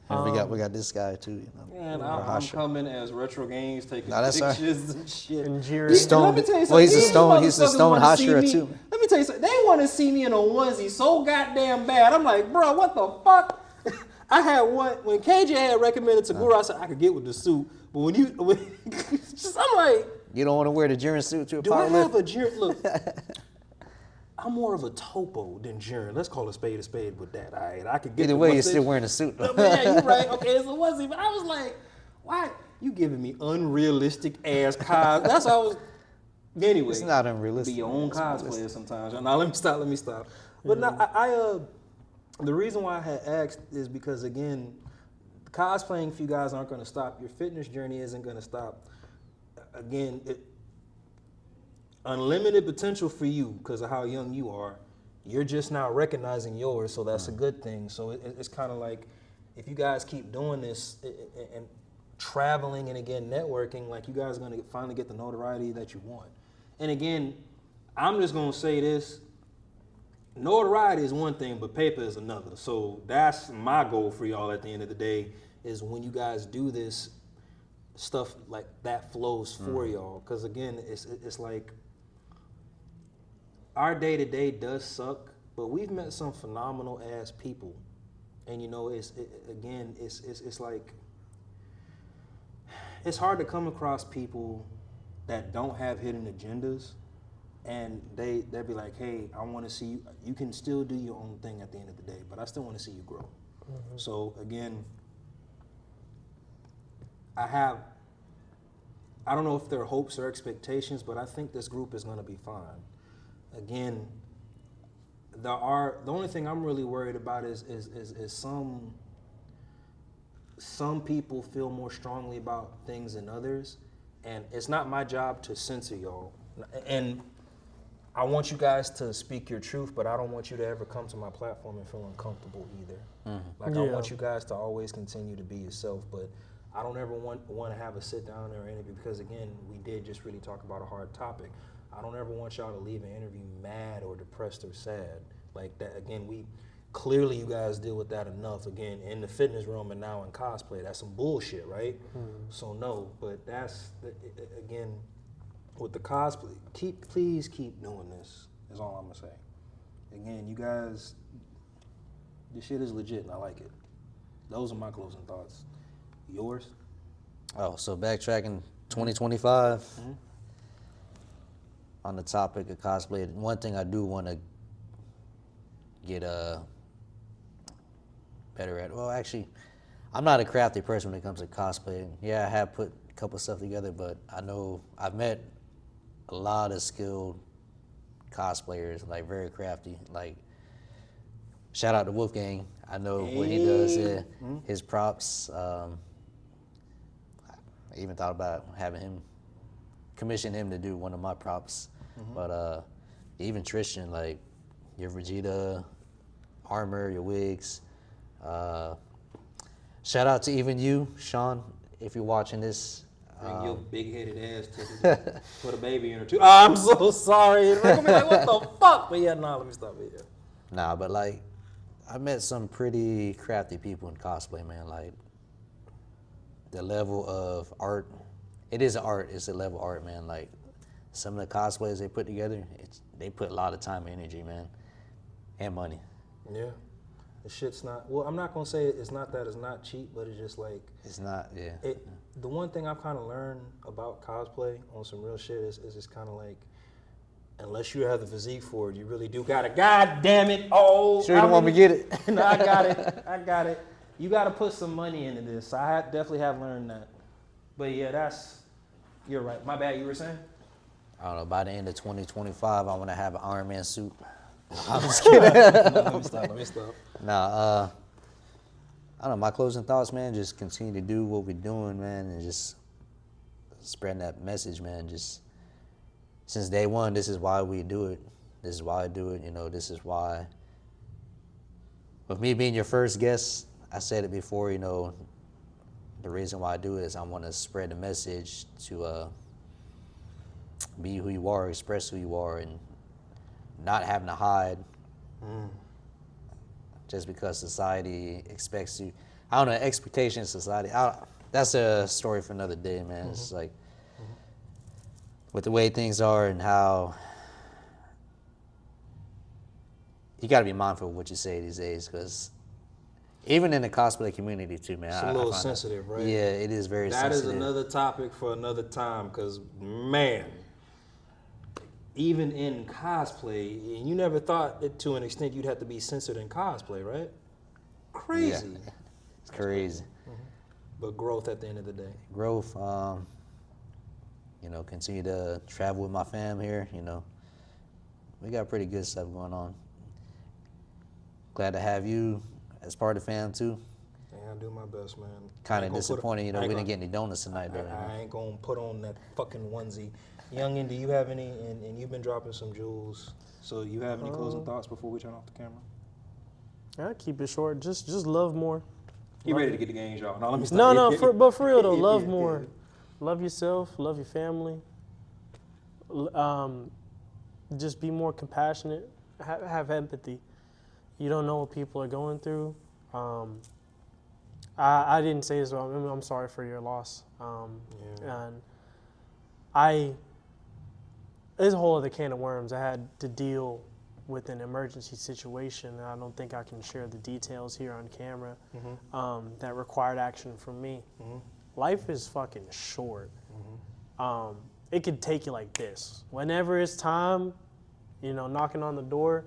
And we got this guy too. And I'm coming as Retro Games, taking that's pictures and shit. And Jira. Stone. Let me tell you Well, he's something. a stone Hashira too. Let me tell you something. They want to see me in a onesie so goddamn bad. I'm like, bro, what the fuck? I had one when KJ had recommended Tagura. I said I could get with the suit, but when I'm like, you don't want to wear the Jiren suit to a do I party? have a Jiren? Look, I'm more of a topo than Jiren. Let's call a spade with that. All right, I could get. Either way, you're still wearing a suit. No, yeah, you're right. Okay, it's a onesie, but I was like, why you giving me unrealistic ass cos? That's how I was. Anyway, It's not unrealistic. Be your own cosplayer sometimes. Now let me stop. But no, I the reason why I had asked is because again, cosplaying for you guys aren't going to stop. Your fitness journey isn't going to stop. Again, unlimited potential for you because of how young you are. You're just now recognizing yours, so that's a good thing. So it's kind of like if you guys keep doing this and traveling and again networking, like you guys are going to finally get the notoriety that you want. And again, I'm just going to say this. Notoriety is one thing, but paper is another. So that's my goal for y'all at the end of the day is when you guys do this, stuff like that flows for y'all. Because again, it's like our day-to-day does suck, but we've met some phenomenal ass people. And it's like, it's hard to come across people that don't have hidden agendas. And they'd be like, hey, I want to see you. You can still do your own thing at the end of the day, but I still want to see you grow. So again, I don't know if they're hopes or expectations, but I think this group is going to be fine. Again, the only thing I'm really worried about is some people feel more strongly about things than others, and it's not my job to censor y'all. And I want you guys to speak your truth, but I don't want you to ever come to my platform and feel uncomfortable either. I want you guys to always continue to be yourself, but I don't ever want to have a sit down or interview because, again, we did just really talk about a hard topic. I don't ever want y'all to leave an interview mad or depressed or sad. Like that, again, clearly you guys deal with that enough, again, in the fitness room and now in cosplay. That's some bullshit, right? So no, but again, with the cosplay, please keep doing this, is all I'm gonna say. Again, you guys, this shit is legit and I like it. Those are my closing thoughts. Yours? Oh, so backtracking 2025 on the topic of cosplay. One thing I do want to get better at. Well, actually, I'm not a crafty person when it comes to cosplay. Yeah, I have put a couple stuff together, but I know I've met a lot of skilled cosplayers, like very crafty. Like, shout out to Wolfgang. I know what he does. Yeah, his props. I even thought about commission him to do one of my props. But even Tristan, like your Vegeta armor, your wigs. Shout out to even you, Sean, if you're watching this. Bring your big-headed ass to put a baby in her too. Oh, I'm so sorry. They're gonna be like, what the fuck? But yeah, let me stop it. Nah, but like, I met some pretty crafty people in cosplay, man. Like, the level of art, it is art. It's a level of art, man. Like, some of the cosplays they put together, they put a lot of time and energy, man, and money. Yeah. The shit's not, well, I'm not gonna say it's not that it's not cheap, but it's just like. It's not, yeah. The one thing I've kind of learned about cosplay on some real shit is it's kind of like, unless you have the physique for it, you really do gotta, god damn it, Sure you don't want me to get it? No, I got it. You gotta put some money into this. I definitely have learned that. But yeah, you're right. My bad, you were saying? I don't know, by the end of 2025, I want to have an Iron Man suit. I'm just kidding. Let me stop. Nah, I don't know, my closing thoughts, man, just continue to do what we're doing, man, and just spreading that message, man. Just since day one, this is why we do it. This is why I do it, this is why. With me being your first guest, I said it before, the reason why I do it is I want to spread the message to be who you are, express who you are, and not having to hide just because society expects you. I don't know, expectation of society. That's a story for another day, man. It's like, with the way things are and how you got to be mindful of what you say these days, because even in the cosplay community too, man. It's a little sensitive, right? Yeah, it is very sensitive. That is another topic for another time, because, man, even in cosplay, and you never thought that to an extent you'd have to be censored in cosplay, right? Crazy. Yeah. It's crazy. But growth at the end of the day. Growth, continue to travel with my fam here, We got pretty good stuff going on. Glad to have you as part of the fam too. Yeah, I do my best, man. Kind of disappointed, we didn't get any donuts tonight, though. I ain't gonna put on that fucking onesie. Youngin, do you have any, and you've been dropping some jewels, so you have any closing thoughts before we turn off the camera? I keep it short. Just love more. You ready to get the games, y'all? No, let me stop. But for real though, love more. Love yourself. Love your family. Just be more compassionate. Have empathy. You don't know what people are going through. I didn't say this, but I'm sorry for your loss. And it's a whole other can of worms. I had to deal with an emergency situation, and I don't think I can share the details here on camera, that required action from me. Life is fucking short. It could take you like this. Whenever it's time, knocking on the door,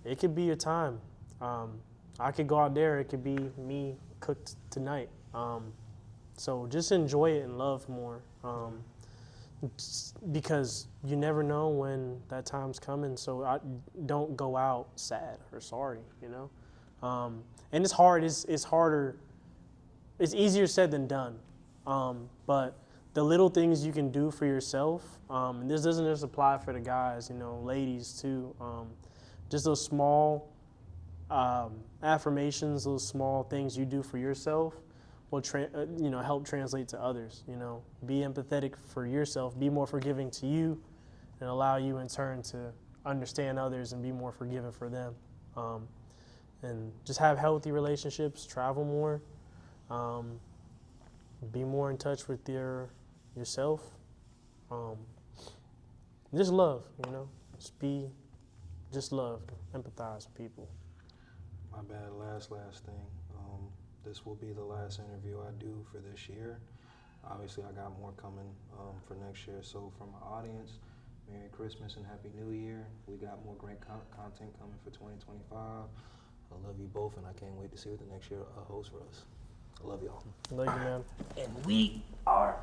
it could be your time. I could go out there, it could be me cooked tonight. So just enjoy it and love more. Because you never know when that time's coming, so don't go out sad or sorry, And it's hard. It's harder. It's easier said than done. But the little things you can do for yourself, and this doesn't just apply for the guys, ladies too. Just those small affirmations, those small things you do for yourself will help translate to others. Be empathetic for yourself, be more forgiving to you, and allow you in turn to understand others and be more forgiving for them. And just have healthy relationships, travel more, be more in touch with yourself. Just love, just love, empathize with people. My bad, last thing. This will be the last interview I do for this year. Obviously, I got more coming for next year. So from my audience, Merry Christmas and Happy New Year. We got more great content coming for 2025. I love you both, and I can't wait to see what the next year holds for us. I love y'all. Love you, man. And we are